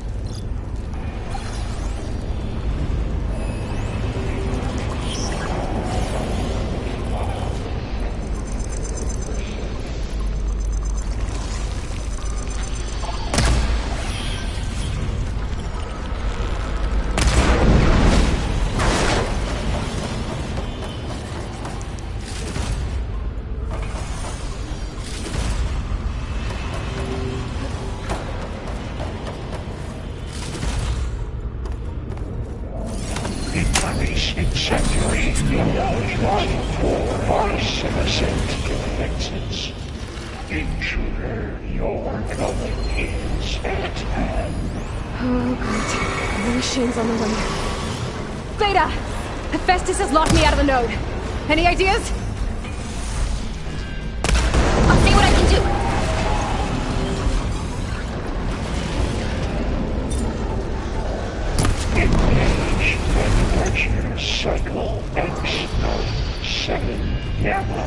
S11: Intruder, your coming is at hand.
S3: Oh, great. The machine's on the way. Beta! Hephaestus has locked me out of the node. Any ideas?
S12: I'll see what I can do.
S11: Engage manufacture cycle X-7 Gamma.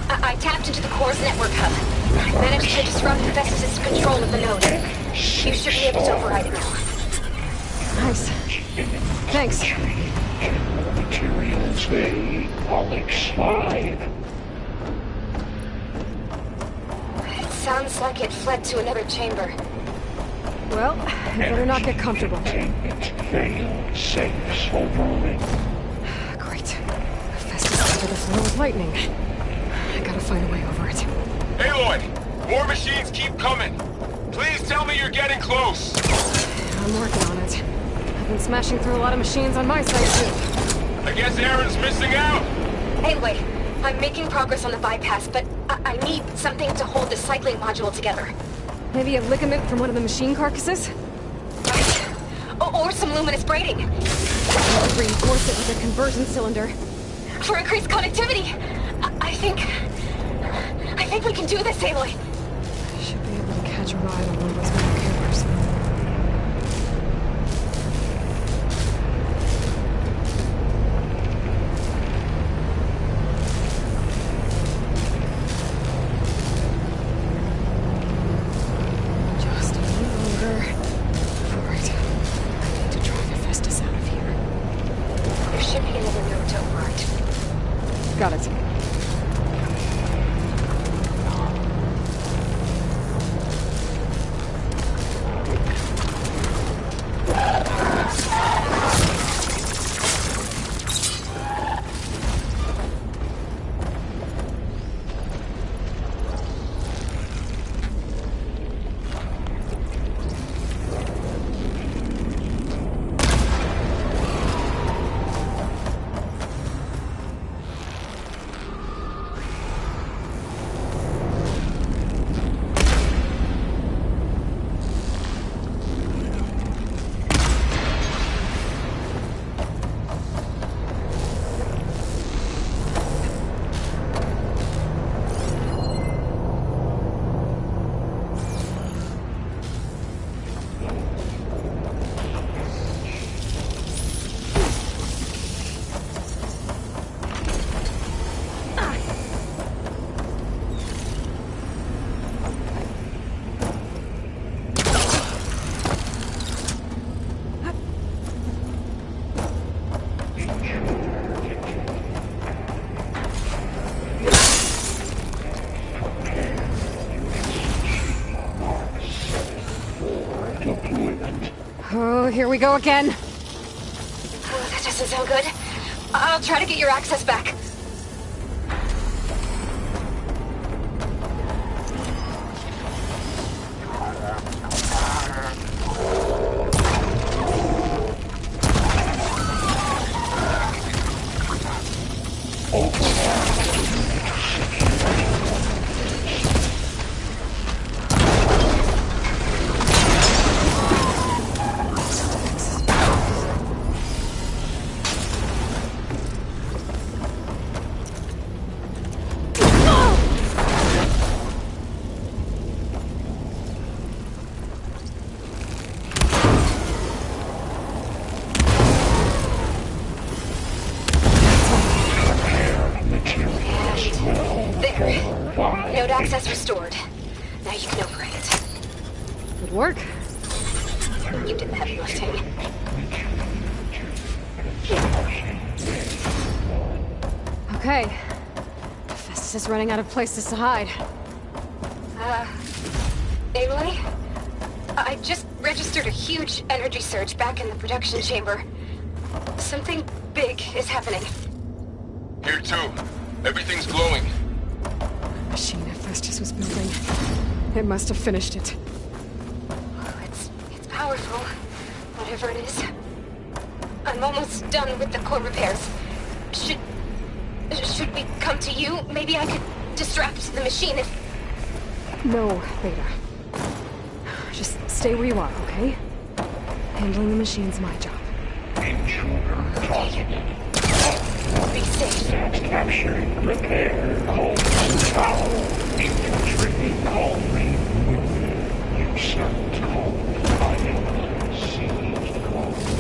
S12: I tapped into the core's network hub. Managed to disrupt Hephaestus' control of the node. You should be able to override it now.
S3: Nice. Thanks.
S11: Materials they Alex 5.
S12: It sounds like it fled to another chamber.
S3: Well, you better not get comfortable.
S11: Fail safes overrulling.
S3: Great. Hephaestus covered the floor with lightning. I gotta find a way over it.
S2: Aloy! More machines keep coming! Please tell me you're getting close!
S3: I'm working on it. I've been smashing through a lot of machines on my side, too.
S2: I guess Aaron's missing out!
S12: Anyway, I'm making progress on the bypass, but I need something to hold the cycling module together.
S3: Maybe a ligament from one of the machine carcasses?
S12: Right. Or some luminous braiding.
S3: Reinforce it with a conversion cylinder.
S12: For increased connectivity! I think we can do this, Aloy.
S3: Should be able to catch a ride on one of those metal campers. Just a little longer. Alright. I need to drive Hephaestus out of here.
S12: There should be another node to override.
S3: Got it. Oh, here we go again.
S12: Oh, that doesn't sound good. I'll try to get your access back. Node access restored. Now you can overwrite it.
S3: Good work.
S12: You did the heavy lifting.
S3: Okay. Festus is running out of places to hide.
S12: Aloy? I just registered a huge energy surge back in the production chamber. Something big is happening.
S10: Here too. Everything's glowing.
S3: The machine that Festus was building. It must have finished it.
S12: Well, it's powerful, whatever it is. I'm almost done with the core repairs. Should we come to you? Maybe I could distract the machine if...
S3: No, Beta. Just stay where you are, okay? Handling the machine's my job.
S11: Intruder targeted.
S12: Be safe.
S11: Capturing repair Cauldron Tower. Infiltrating Cauldron. Usurped Cauldron. Item. Seized Cauldron.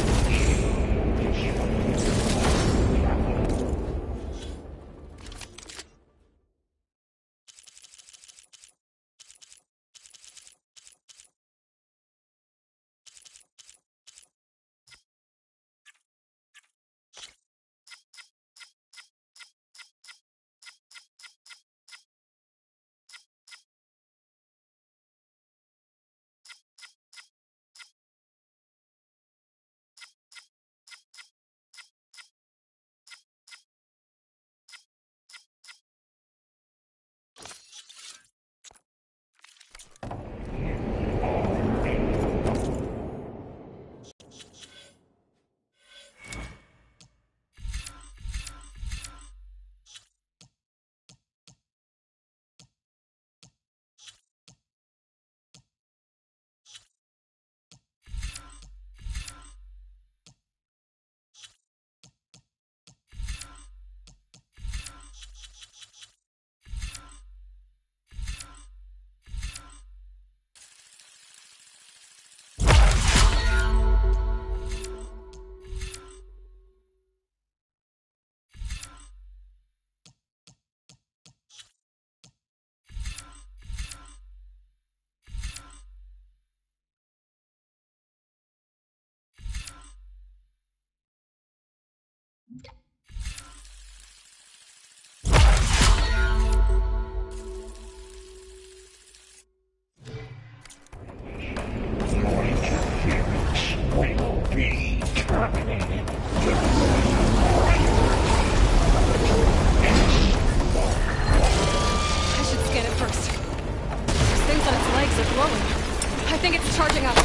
S3: I think it's charging up.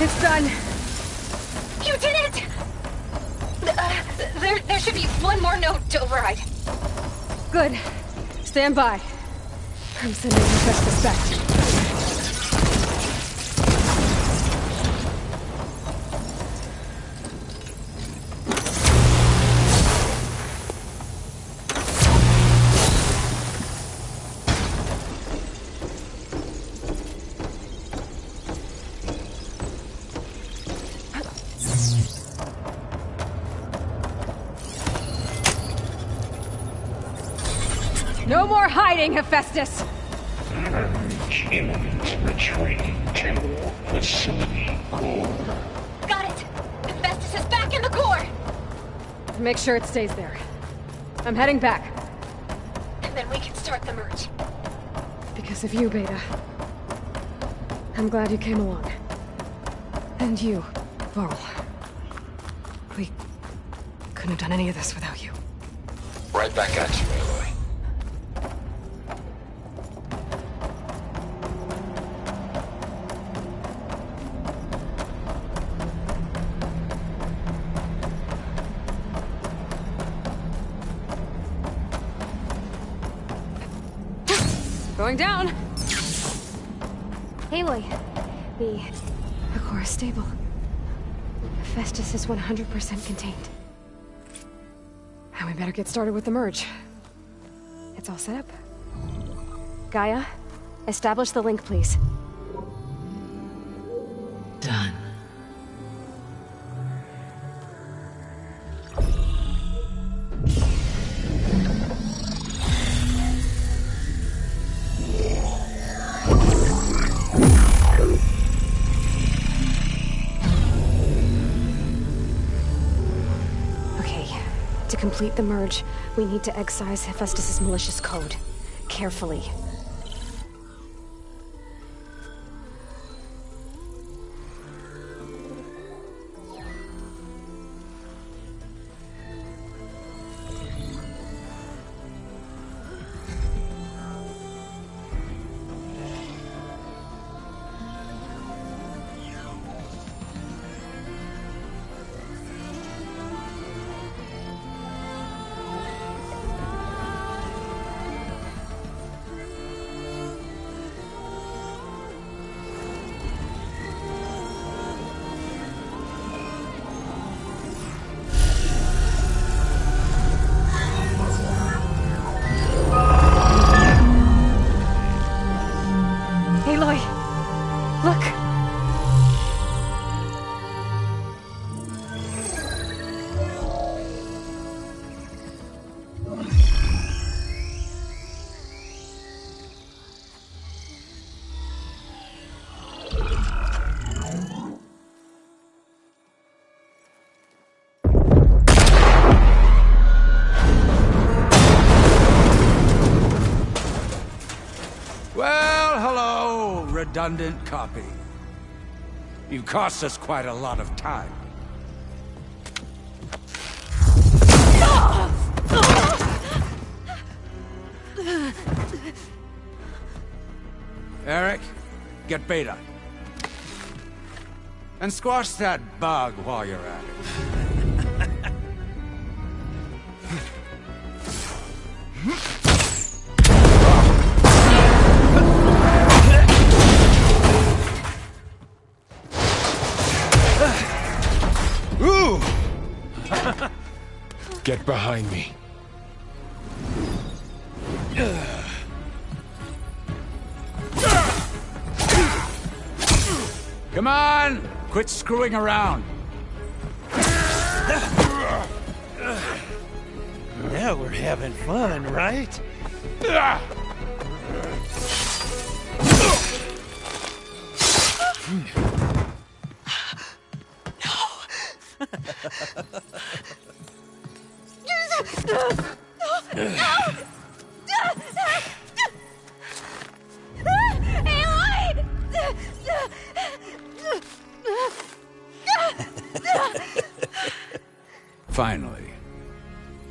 S3: It's done.
S12: You did it! There should be one more node to override.
S3: Good. Stand by. I'm sending Festus back. No more hiding, Hephaestus!
S11: Humans retreating to facility core.
S12: Got it! Hephaestus is back in the core!
S3: Make sure it stays there. I'm heading back.
S12: And then we can start the merge.
S3: Because of you, Beta. I'm glad you came along. And you, Varl. We couldn't have done any of this without you.
S10: Right back at you, Aloy.
S3: Going down! Aloy, the core is stable. Hephaestus is 100% contained. Now we better get started with the merge. It's all set up. Gaia, establish the link, please.
S9: Done.
S3: To complete the merge, we need to excise Hephaestus' malicious code. Carefully.
S13: Redundant copy. You cost us quite a lot of time. Eric, get Beta. And squash that bug while you're at it.
S2: Ooh! Get behind me.
S13: Come on! Quit screwing around.
S14: Now we're having fun, right?
S13: Finally.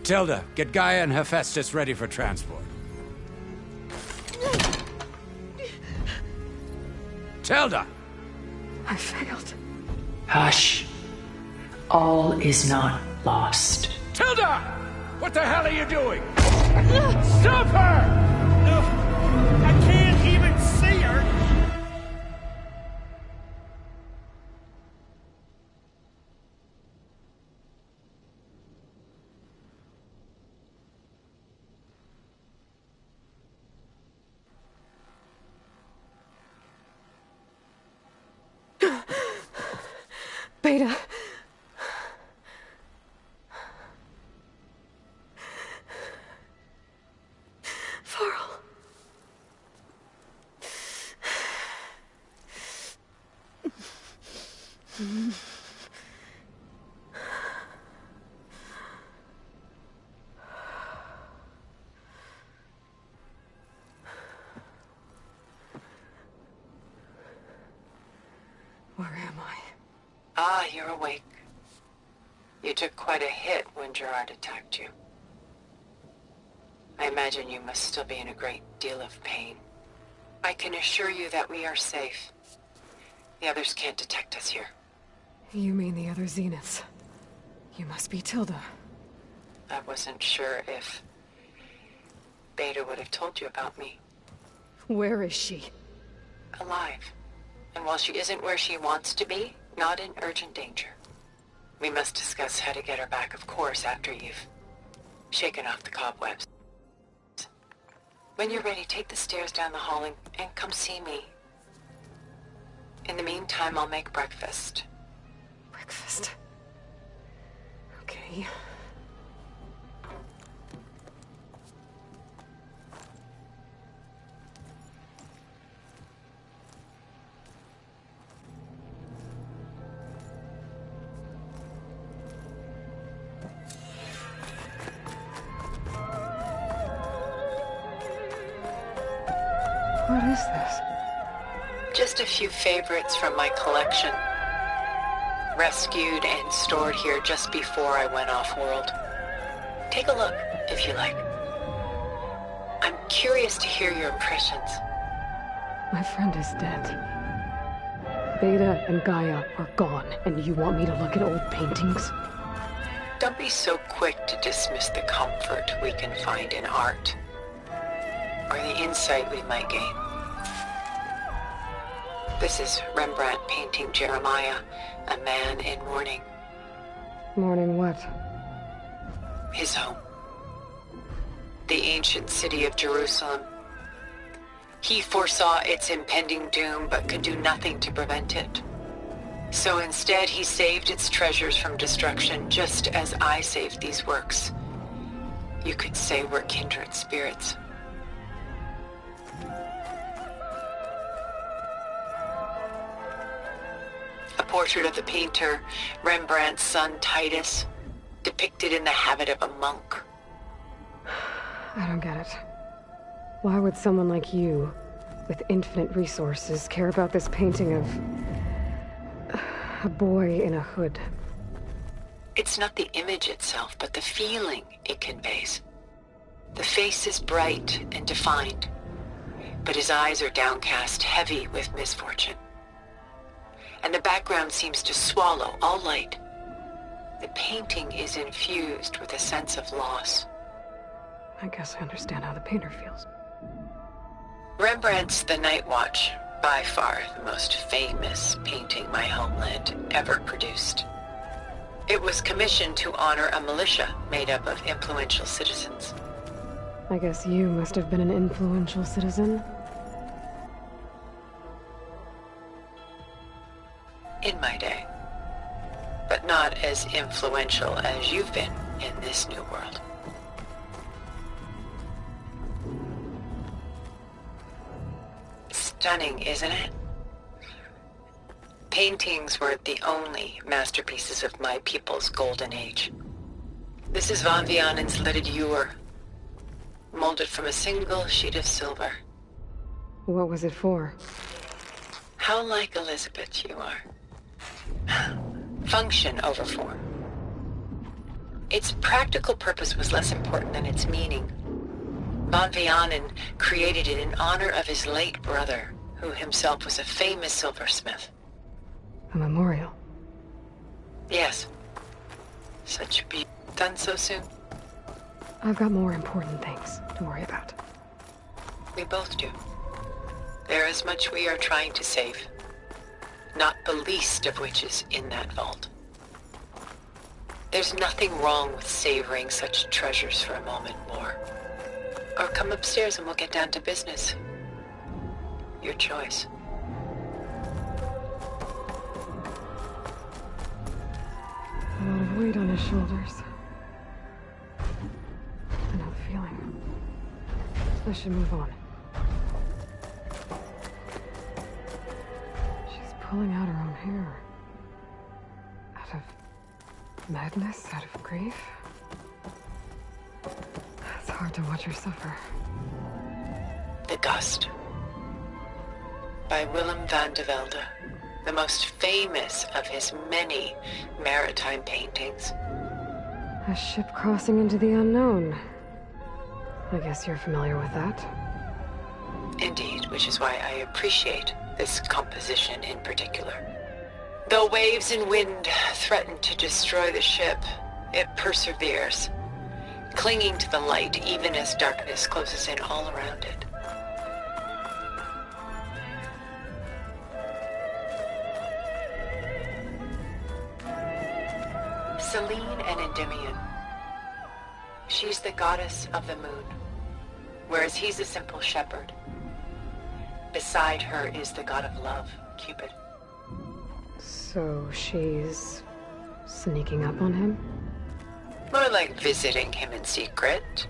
S13: Tilda, get Gaia and Hephaestus ready for transport. Tilda!
S3: I failed.
S9: Hush. All is not lost.
S13: Tilda! What the hell are you doing? Stop her!
S14: I can't even see her!
S3: Beta. Where am I?
S15: Ah, you're awake. You took quite a hit when Gerard attacked you. I imagine you must still be in a great deal of pain. I can assure you that we are safe. The others can't detect us here.
S3: You mean the other Zeniths? You must be Tilda.
S15: I wasn't sure if Beta would have told you about me.
S3: Where is she?
S15: Alive. And while she isn't where she wants to be, not in urgent danger. We must discuss how to get her back, of course, after you've shaken off the cobwebs. When you're ready, take the stairs down the hall and come see me. In the meantime, I'll make breakfast.
S3: Breakfast? Okay. What is this?
S15: Just a few favorites from my collection. Rescued and stored here just before I went off-world. Take a look, if you like. I'm curious to hear your impressions.
S3: My friend is dead. Beta and Gaia are gone, and you want me to look at old paintings?
S15: Don't be so quick to dismiss the comfort we can find in art, or the insight we might gain. This is Rembrandt painting Jeremiah, a man in mourning.
S3: Mourning what?
S15: His home. The ancient city of Jerusalem. He foresaw its impending doom, but could do nothing to prevent it. So instead, he saved its treasures from destruction, just as I saved these works. You could say we're kindred spirits. A portrait of the painter, Rembrandt's son Titus, depicted in the habit of a monk.
S3: I don't get it. Why would someone like you, with infinite resources, care about this painting of a boy in a hood?
S15: It's not the image itself, but the feeling it conveys. The face is bright and defined, but his eyes are downcast, heavy with misfortune. And the background seems to swallow all light. The painting is infused with a sense of loss.
S3: I guess I understand how the painter feels.
S15: Rembrandt's The Night Watch, by far the most famous painting my homeland ever produced. It was commissioned to honor a militia made up of influential citizens.
S3: I guess you must have been an influential citizen.
S15: In my day. But not as influential as you've been in this new world. Stunning, isn't it? Paintings weren't the only masterpieces of my people's golden age. This is Van Vianen's lidded ewer, molded from a single sheet of silver.
S3: What was it for?
S15: How like Elizabeth you are. Function over form. Its practical purpose was less important than its meaning. Van Vianen created it in honor of his late brother, who himself was a famous silversmith.
S3: A memorial?
S15: Yes. Such beauty done so soon?
S3: I've got more important things to worry about.
S15: We both do. There is much we are trying to save. Not the least of which is in that vault. There's nothing wrong with savoring such treasures for a moment more. Or come upstairs and we'll get down to business. Your choice.
S3: A lot of weight on his shoulders. I know the feeling. I should move on. She's pulling out her own hair. Madness out of grief? It's hard to watch her suffer.
S15: The Gust by Willem van de Velde, the most famous of his many maritime paintings.
S3: A ship crossing into the unknown. I guess you're familiar with that.
S15: Indeed, which is why I appreciate this composition in particular. Though waves and wind threaten to destroy the ship, it perseveres, clinging to the light even as darkness closes in all around it. Selene and Endymion. She's the goddess of the moon, whereas he's a simple shepherd. Beside her is the god of love, Cupid.
S3: So she's sneaking up on him?
S15: More like visiting him in secret.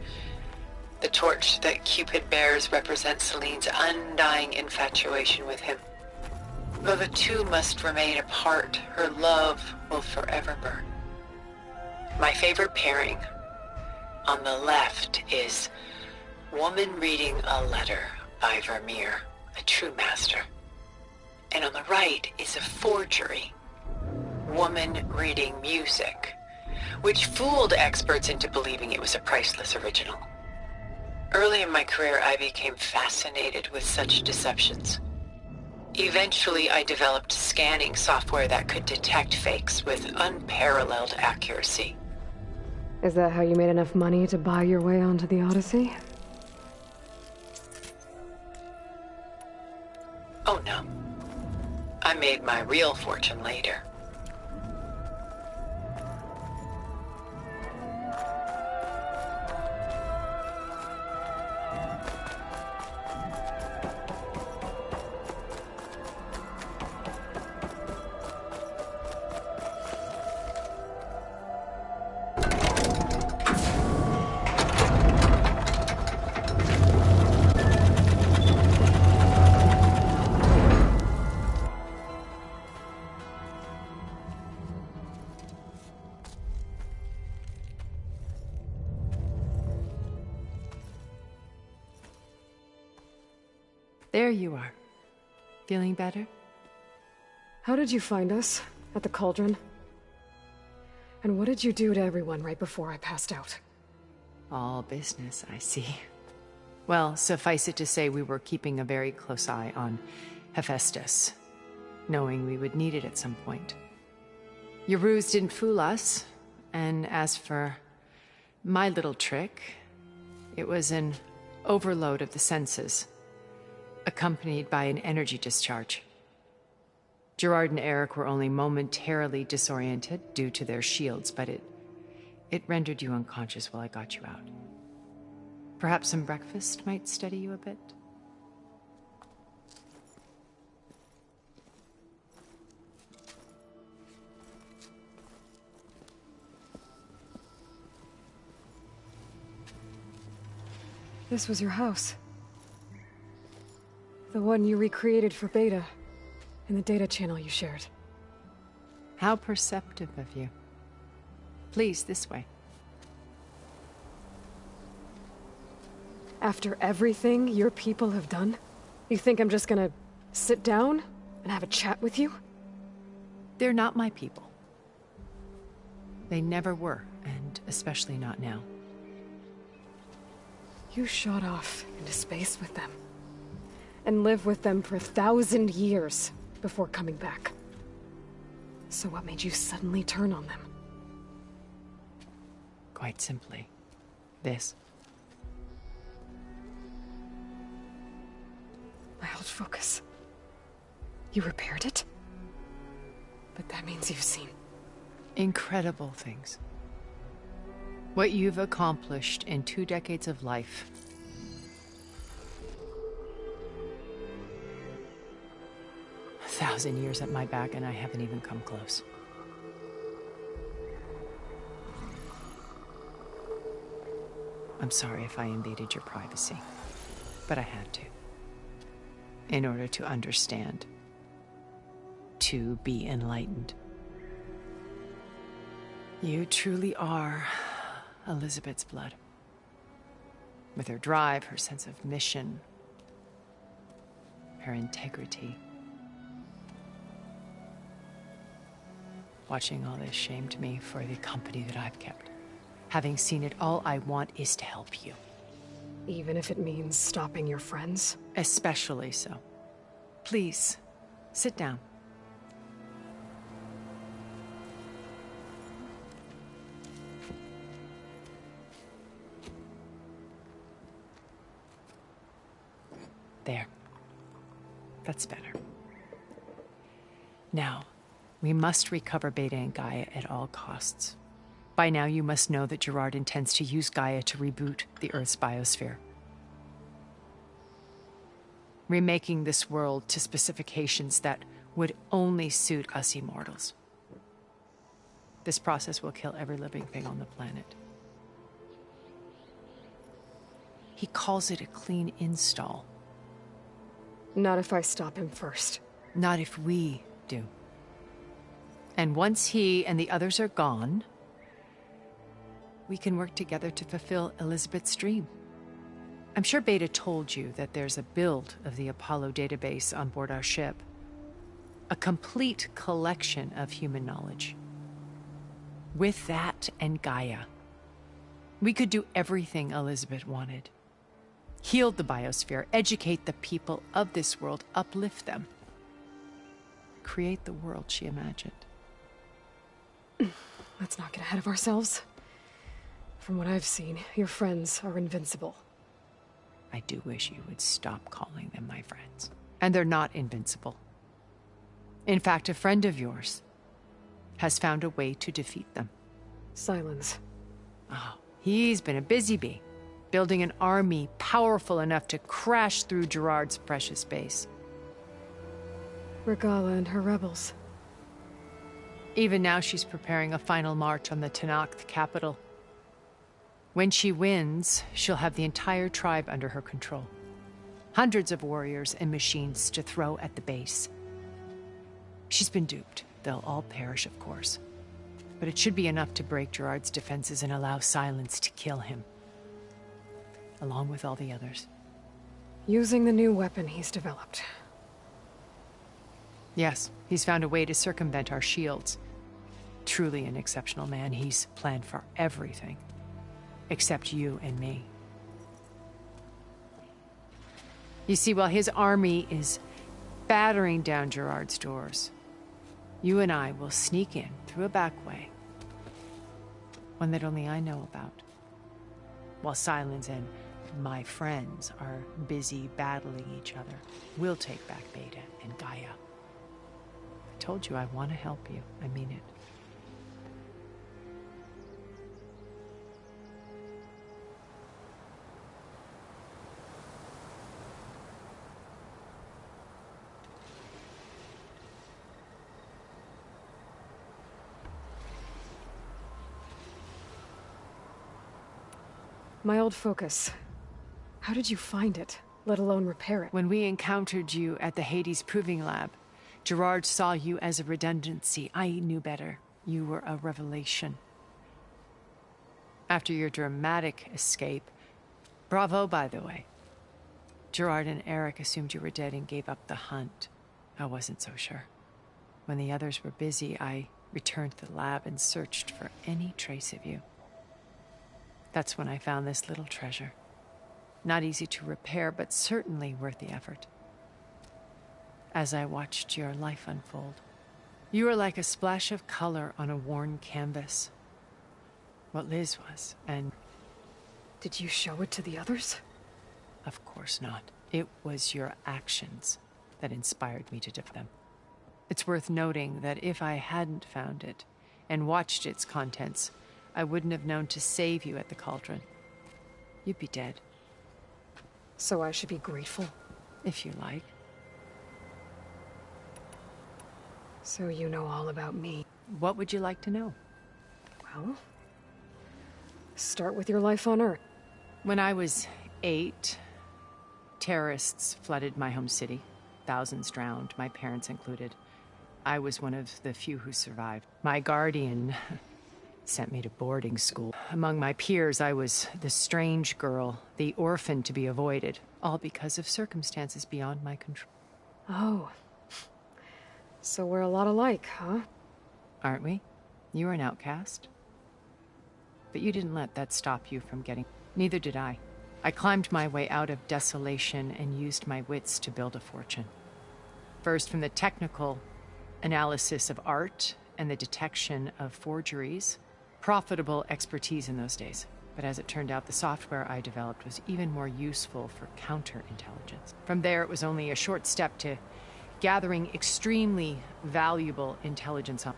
S15: The torch that Cupid bears represents Selene's undying infatuation with him. Though the two must remain apart, her love will forever burn. My favorite pairing on the left is Woman Reading a Letter by Vermeer, a true master. And on the right is a forgery, Woman Reading Music, which fooled experts into believing it was a priceless original. Early in my career, I became fascinated with such deceptions. Eventually, I developed scanning software that could detect fakes with unparalleled accuracy.
S3: Is that how you made enough money to buy your way onto the Odyssey?
S15: Oh no. I made my real fortune later.
S16: There you are. Feeling better?
S3: How did you find us? At the cauldron? And what did you do to everyone right before I passed out?
S16: All business, I see. Well, suffice it to say we were keeping a very close eye on Hephaestus, knowing we would need it at some point. Your ruse didn't fool us, and as for my little trick, it was an overload of the senses, accompanied by an energy discharge. Gerard and Eric were only momentarily disoriented due to their shields, but it rendered you unconscious while I got you out. Perhaps some breakfast might steady you a bit?
S3: This was your house. The one you recreated for Beta, in the data channel you shared.
S16: How perceptive of you. Please, this way.
S3: After everything your people have done, you think I'm just gonna sit down and have a chat with you?
S16: They're not my people. They never were, and especially not now.
S3: You shot off into space with them, and lived with them for 1,000 years before coming back. So what made you suddenly turn on them?
S16: Quite simply, this.
S3: My old focus. You repaired it? But that means you've seen...
S16: incredible things. What you've accomplished in 2 decades of life. A 1,000 years at my back, and I haven't even come close. I'm sorry if I invaded your privacy, but I had to. In order to understand. To be enlightened. You truly are Elizabeth's blood. With her drive, her sense of mission, her integrity. Watching all this shamed me for the company that I've kept. Having seen it, all I want is to help you.
S3: Even if it means stopping your friends?
S16: Especially so. Please, sit down. There. That's better. Now, we must recover Beta and Gaia at all costs. By now, you must know that Gerard intends to use Gaia to reboot the Earth's biosphere. Remaking this world to specifications that would only suit us immortals. This process will kill every living thing on the planet. He calls it a clean install.
S3: Not if I stop him first.
S16: Not if we do. And once he and the others are gone, we can work together to fulfill Elizabeth's dream. I'm sure Beta told you that there's a build of the Apollo database on board our ship. A complete collection of human knowledge. With that and Gaia, we could do everything Elizabeth wanted. Heal the biosphere, educate the people of this world, uplift them. Create the world she imagined.
S3: Let's not get ahead of ourselves. From what I've seen, your friends are invincible.
S16: I do wish you would stop calling them my friends. And they're not invincible. In fact, a friend of yours has found a way to defeat them.
S3: Silence.
S16: Oh, he's been a busy bee, building an army powerful enough to crash through Gerard's precious base.
S3: Regala and her rebels.
S16: Even now, she's preparing a final march on the Tenakth capital. When she wins, she'll have the entire tribe under her control. Hundreds of warriors and machines to throw at the base. She's been duped. They'll all perish, of course. But it should be enough to break Gerard's defenses and allow Silence to kill him. Along with all the others.
S3: Using the new weapon he's developed.
S16: Yes, he's found a way to circumvent our shields. Truly an exceptional man. He's planned for everything. Except you and me. You see, while his army is battering down Gerard's doors, you and I will sneak in through a back way. One that only I know about. While Silence and my friends are busy battling each other, we'll take back Beta and Gaia. I told you I want to help you. I mean it.
S3: My old focus. How did you find it, let alone repair it?
S16: When we encountered you at the Hades Proving Lab, Gerard saw you as a redundancy. I knew better. You were a revelation. After your dramatic escape, bravo, by the way. Gerard and Eric assumed you were dead and gave up the hunt. I wasn't so sure. When the others were busy, I returned to the lab and searched for any trace of you. That's when I found this little treasure. Not easy to repair, but certainly worth the effort. As I watched your life unfold, you were like a splash of color on a worn canvas. What Liz was, and...
S3: Did you show it to the others?
S16: Of course not. It was your actions that inspired me to do them. It's worth noting that if I hadn't found it and watched its contents, I wouldn't have known to save you at the cauldron. You'd be dead.
S3: So I should be grateful?
S16: If you like.
S3: So you know all about me.
S16: What would you like to know?
S3: Well, start with your life on Earth.
S16: When I was 8, terrorists flooded my home city. Thousands drowned, my parents included. I was one of the few who survived. My guardian Sent me to boarding school. Among my peers, I was the strange girl, the orphan to be avoided, all because of circumstances beyond my control.
S3: Oh. So we're a lot alike, huh?
S16: Aren't we? You were an outcast. But you didn't let that stop you from getting... Neither did I. I climbed my way out of desolation and used my wits to build a fortune. First, from the technical analysis of art and the detection of forgeries. Profitable expertise in those days. But as it turned out, the software I developed was even more useful for counterintelligence. From there, it was only a short step to gathering extremely valuable intelligence on...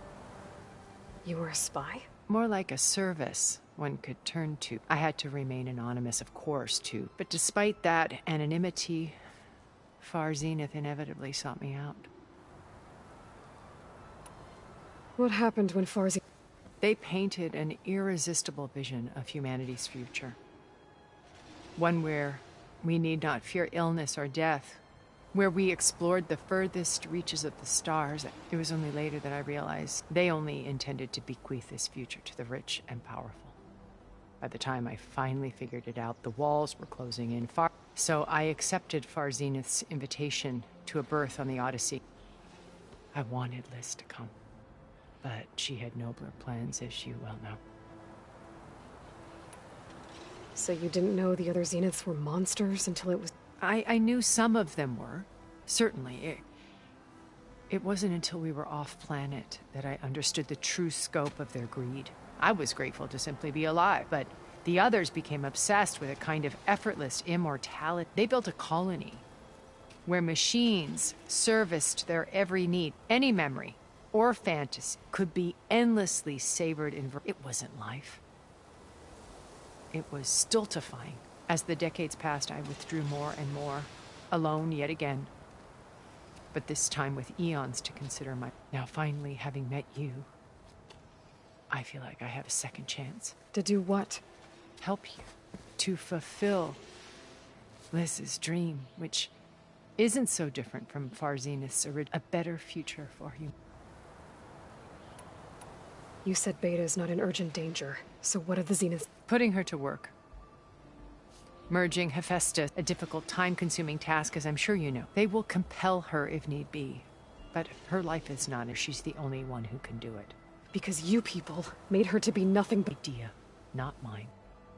S3: You were a spy?
S16: More like a service one could turn to. I had to remain anonymous, of course, too. But despite that anonymity, Far Zenith inevitably sought me out.
S3: What happened when Far Zenith...
S16: They painted an irresistible vision of humanity's future. One where we need not fear illness or death, where we explored the furthest reaches of the stars. It was only later that I realized they only intended to bequeath this future to the rich and powerful. By the time I finally figured it out, the walls were closing in far. So I accepted Far Zenith's invitation to a berth on the Odyssey. I wanted Liz to come. But she had nobler plans, as you well know.
S3: So you didn't know the other Zeniths were monsters until it was...
S16: I knew some of them were. Certainly. It wasn't until we were off-planet that I understood the true scope of their greed. I was grateful to simply be alive, but the others became obsessed with a kind of effortless immortality. They built a colony where machines serviced their every need, any memory or fantasy could be endlessly savored in... It wasn't life. It was stultifying. As the decades passed, I withdrew more and more, alone yet again. But this time with eons to consider my... Now finally, having met you, I feel like I have a second chance.
S3: To do what?
S16: Help you. To fulfill Liz's dream, which isn't so different from Far Zenith's original... A better future for you.
S3: You said Beta is not in urgent danger, so what are the Zeniths?
S16: Putting her to work. Merging Hephaestus, a difficult, time-consuming task, as I'm sure you know. They will compel her if need be. But her life is not, as she's the only one who can do it.
S3: Because you people made her to be nothing but...
S16: Idea, not mine.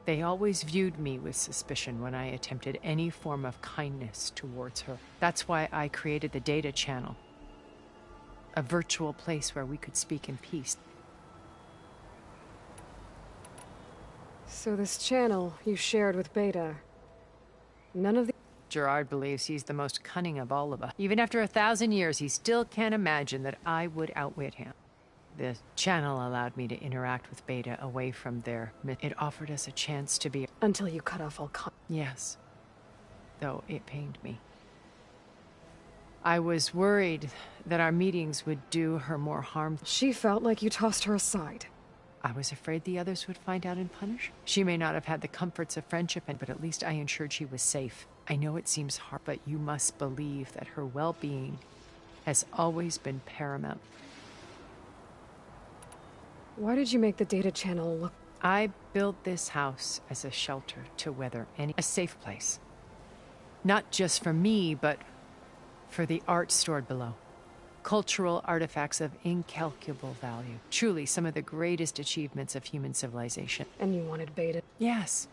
S16: They always viewed me with suspicion when I attempted any form of kindness towards her. That's why I created the data channel. A virtual place where we could speak in peace.
S3: So this channel you shared with Beta, none of the...
S16: Gerard believes he's the most cunning of all of us. Even after 1,000 years, he still can't imagine that I would outwit him. The channel allowed me to interact with Beta away from their... It offered us a chance to be...
S3: Until you cut off all
S16: Yes. Though it pained me. I was worried that our meetings would do her more harm.
S3: She felt like you tossed her aside.
S16: I was afraid the others would find out and punish. She may not have had the comforts of friendship, but at least I ensured she was safe. I know it seems hard, but you must believe that her well-being has always been paramount.
S3: Why did you make the data channel look...
S16: I built this house as a shelter to weather a safe place. Not just for me, but for the art stored below. Cultural artifacts of incalculable value. Truly, some of the greatest achievements of human civilization.
S3: And you wanted Beta?
S16: Yes.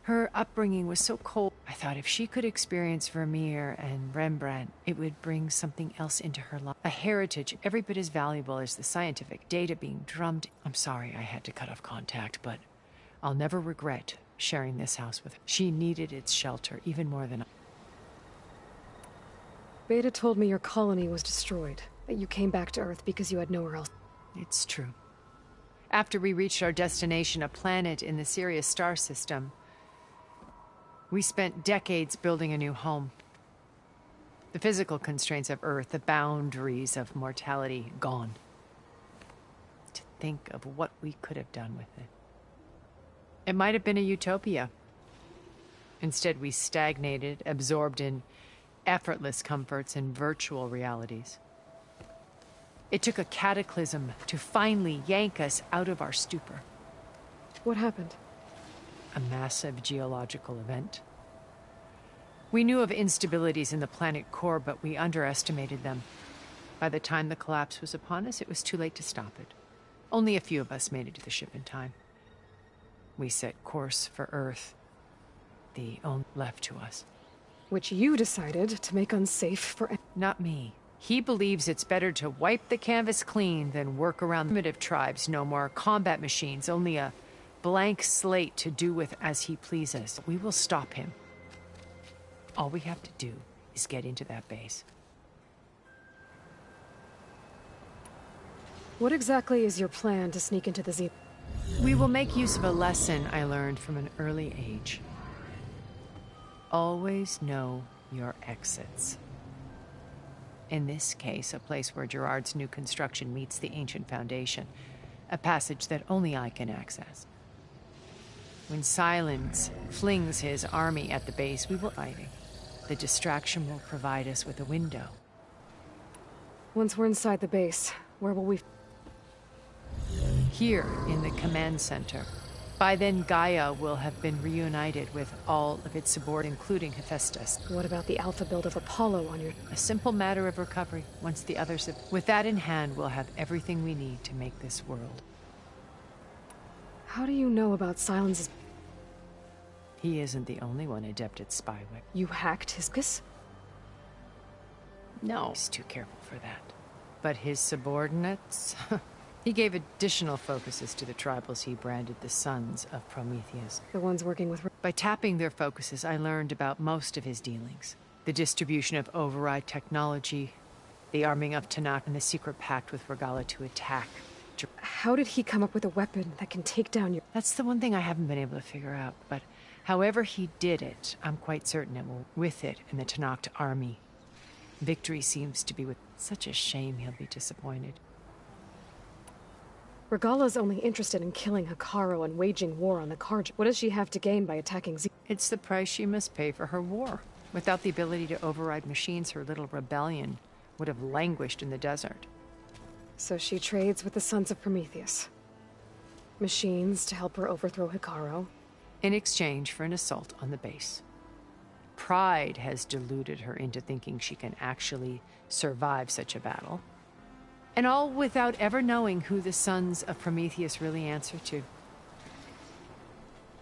S16: Her upbringing was so cold. I thought if she could experience Vermeer and Rembrandt, it would bring something else into her life. A heritage every bit as valuable as the scientific data being drummed. I'm sorry I had to cut off contact, but I'll never regret sharing this house with her. She needed its shelter even more than I.
S3: Beta told me your colony was destroyed, that you came back to Earth because you had nowhere else.
S16: It's true. After we reached our destination, a planet in the Sirius star system, we spent decades building a new home. The physical constraints of Earth, the boundaries of mortality, gone. To think of what we could have done with it. It might have been a utopia. Instead, we stagnated, absorbed in effortless comforts and virtual realities. It took a cataclysm to finally yank us out of our stupor.
S3: What happened?
S16: A massive geological event. We knew of instabilities in the planet core, but we underestimated them. By the time the collapse was upon us, it was too late to stop it. Only a few of us made it to the ship in time. We set course for Earth, the only left to us.
S3: Which you decided to make unsafe for...
S16: Not me. He believes it's better to wipe the canvas clean than work around primitive tribes. No more combat machines, only a blank slate to do with as he pleases. We will stop him. All we have to do is get into that base.
S3: What exactly is your plan to sneak into the Z?
S16: We will make use of a lesson I learned from an early age. Always know your exits. In this case, a place where Gerard's new construction meets the ancient foundation, a passage that only I can access. When Silence flings his army at the base, we will fighting. The distraction will provide us with a window.
S3: Once we're inside the base, where will we...
S16: Here, in the command center. By then, Gaia will have been reunited with all of its subordinates, including Hephaestus.
S3: What about the alpha build of Apollo on your...
S16: A simple matter of recovery, once the others have... With that in hand, we'll have everything we need to make this world.
S3: How do you know about Silence's...
S16: He isn't the only one adept at spyware.
S3: You hacked his kiss?
S16: No, he's too careful for that. But his subordinates... He gave additional focuses to the tribals he branded the Sons of Prometheus.
S3: The ones working with...
S16: By tapping their focuses, I learned about most of his dealings. The distribution of override technology, the arming of Tanakh, and the secret pact with Regala to attack.
S3: How did he come up with a weapon that can take down your...
S16: That's the one thing I haven't been able to figure out, but however he did it, I'm quite certain it will with it in the Tanakh army. Victory seems to be with... Such a shame he'll be disappointed.
S3: Regala's only interested in killing Hikaru and waging war on the Karja. What does she have to gain by attacking Z?
S16: It's the price she must pay for her war. Without the ability to override machines, her little rebellion would have languished in the desert.
S3: So she trades with the Sons of Prometheus. Machines to help her overthrow Hikaru.
S16: In exchange for an assault on the base. Pride has deluded her into thinking she can actually survive such a battle. And all without ever knowing who the Sons of Prometheus really answer to.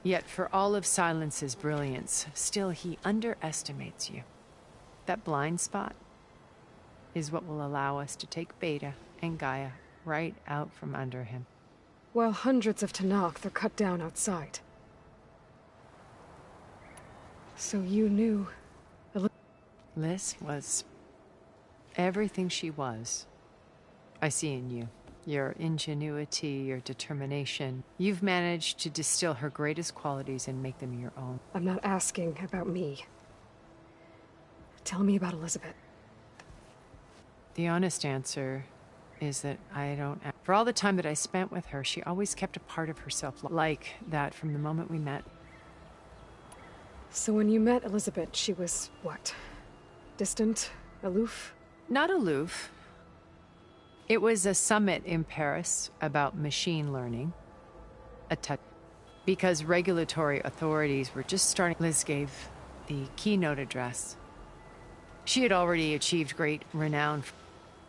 S16: Yet for all of Silence's brilliance, still he underestimates you. That blind spot is what will allow us to take Beta and Gaia right out from under him.
S3: While hundreds of Tanakh are cut down outside. So you knew...
S16: Liz was everything she was. I see in you. Your ingenuity, your determination. You've managed to distill her greatest qualities and make them your own.
S3: I'm not asking about me. Tell me about Elizabeth.
S16: The honest answer is that I don't... For all the time that I spent with her, she always kept a part of herself like that from the moment we met.
S3: So when you met Elizabeth, she was what? Distant? Aloof?
S16: Not aloof. It was a summit in Paris about machine learning. Because regulatory authorities were just starting. Liz gave the keynote address. She had already achieved great renown,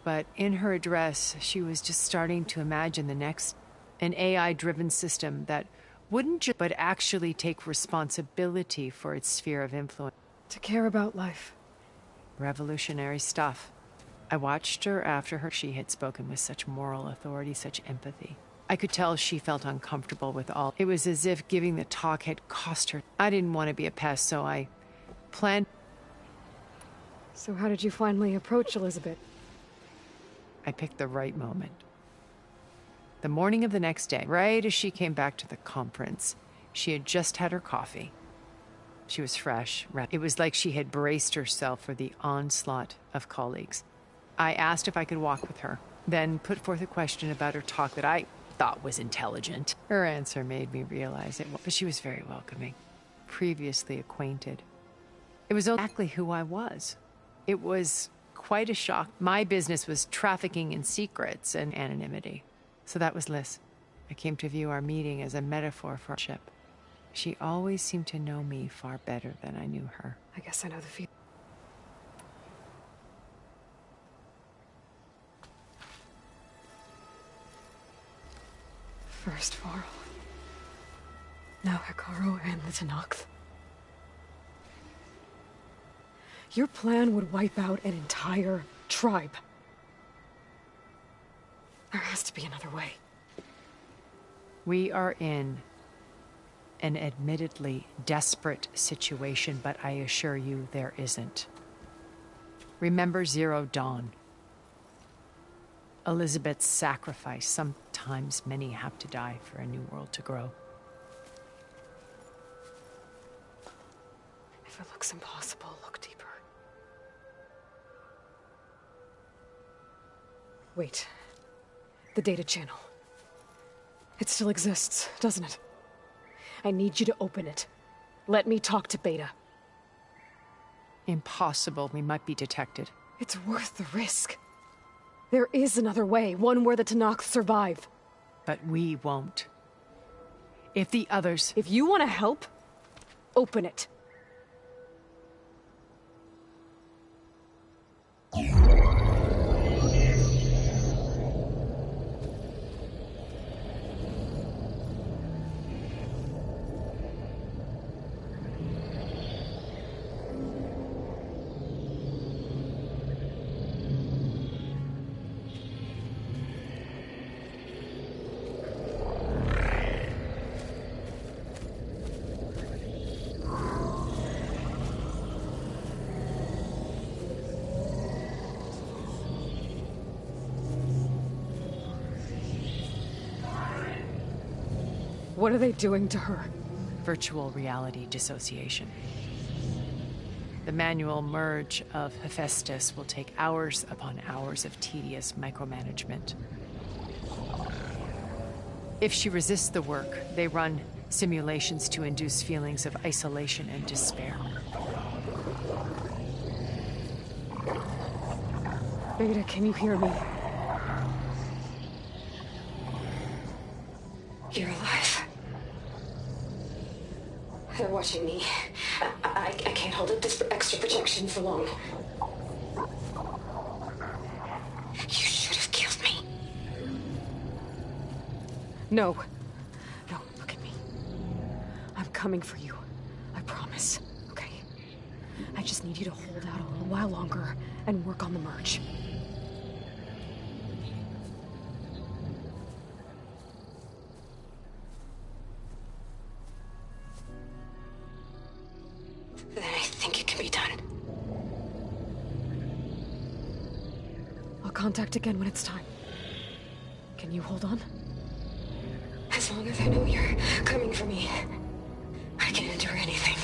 S16: but in her address, she was just starting to imagine the next, an AI-driven system that wouldn't just, but actually take responsibility for its sphere of influence.
S3: To care about life.
S16: Revolutionary stuff. I watched her after her. She had spoken with such moral authority, such empathy. I could tell she felt uncomfortable with all. It was as if giving the talk had cost her. I didn't want to be a pest, so I planned.
S3: So how did you finally approach Elizabeth?
S16: I picked the right moment. The morning of the next day, right as she came back to the conference, she had just had her coffee. She was fresh. It was like she had braced herself for the onslaught of colleagues. I asked if I could walk with her, then put forth a question about her talk that I thought was intelligent. Her answer made me realize it, but she was very welcoming, previously acquainted. It was exactly who I was. It was quite a shock. My business was trafficking in secrets and anonymity. So that was Liz. I came to view our meeting as a metaphor for ship. She always seemed to know me far better than I knew her.
S3: I guess I know the feeling. First Varl. Now Hikaru and the Tenakth. Your plan would wipe out an entire tribe. There has to be another way.
S16: We are in an admittedly desperate situation, but I assure you there isn't. Remember Zero Dawn. Elizabeth's sacrifice. Sometimes many have to die for a new world to grow.
S3: If it looks impossible, look deeper. Wait. The data channel. It still exists, doesn't it? I need you to open it. Let me talk to Beta.
S16: Impossible. We might be detected.
S3: It's worth the risk. There is another way, one where the Tenakth survive.
S16: But we won't. If the others...
S3: If you want to help, open it. What are they doing to her?
S16: Virtual reality dissociation. The manual merge of Hephaestus will take hours upon hours of tedious micromanagement. If she resists the work, they run simulations to induce feelings of isolation and despair.
S3: Beta, can you hear me? You're alive. They're watching me. I can't hold up this extra protection for long. You should have killed me. No. No, look at me. I'm coming for you. I promise, okay? I just need you to hold out a little while longer and work on the merge. Then I think it can be done. I'll contact again when it's time. Can you hold on? As long as I know you're coming for me, I can endure anything.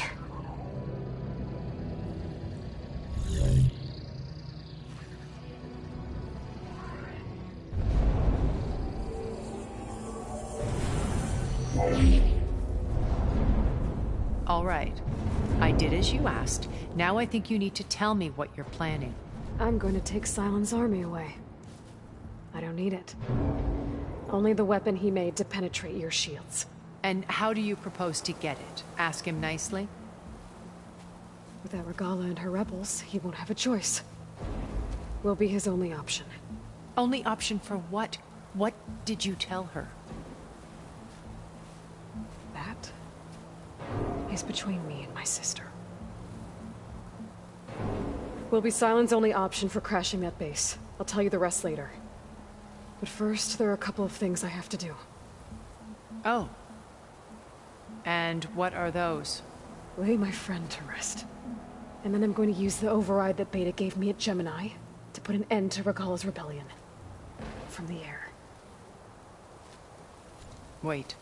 S16: All right. I did as you asked. Now I think you need to tell me what you're planning.
S3: I'm going to take Silent's army away. I don't need it. Only the weapon he made to penetrate your shields.
S16: And how do you propose to get it? Ask him nicely?
S3: Without Regala and her rebels, he won't have a choice. We'll be his only option.
S16: Only option for what? What did you tell her?
S3: That is between me and my sister. Will be Silent's only option for crashing that base. I'll tell you the rest later. But first, there are a couple of things I have to do.
S16: Oh. And what are those?
S3: Lay my friend to rest. And then I'm going to use the override that Beta gave me at Gemini to put an end to Regala's rebellion. From the air.
S16: Wait.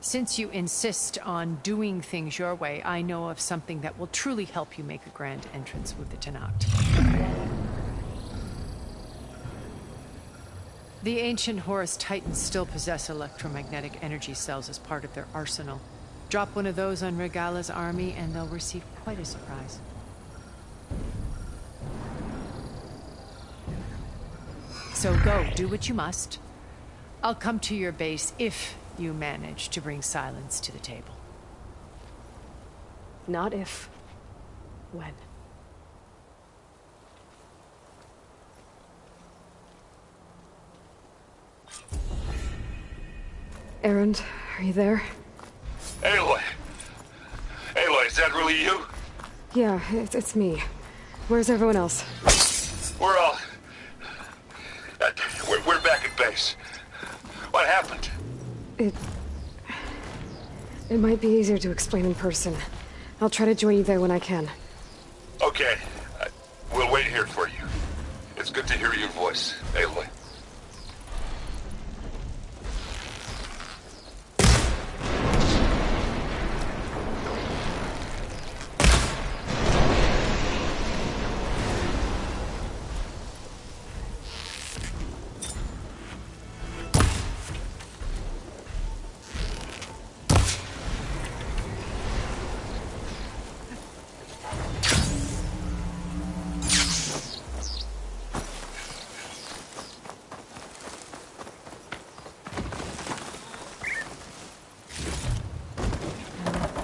S16: Since you insist on doing things your way, I know of something that will truly help you make a grand entrance with the Tenakth. The ancient Horus Titans still possess electromagnetic energy cells as part of their arsenal. Drop one of those on Regala's army and they'll receive quite a surprise. So go, do what you must. I'll come to your base if you manage to bring silence to the table.
S3: Not if. When. Erend, are you there?
S11: Aloy! Aloy, is that really you?
S3: Yeah, it's me. Where's everyone else?
S11: We're all... We're back at base. What happened?
S3: It might be easier to explain in person. I'll try to join you there when I can.
S11: Okay. We'll wait here for you. It's good to hear your voice, Aloy.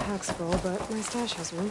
S3: Pack's full, but my stash has room.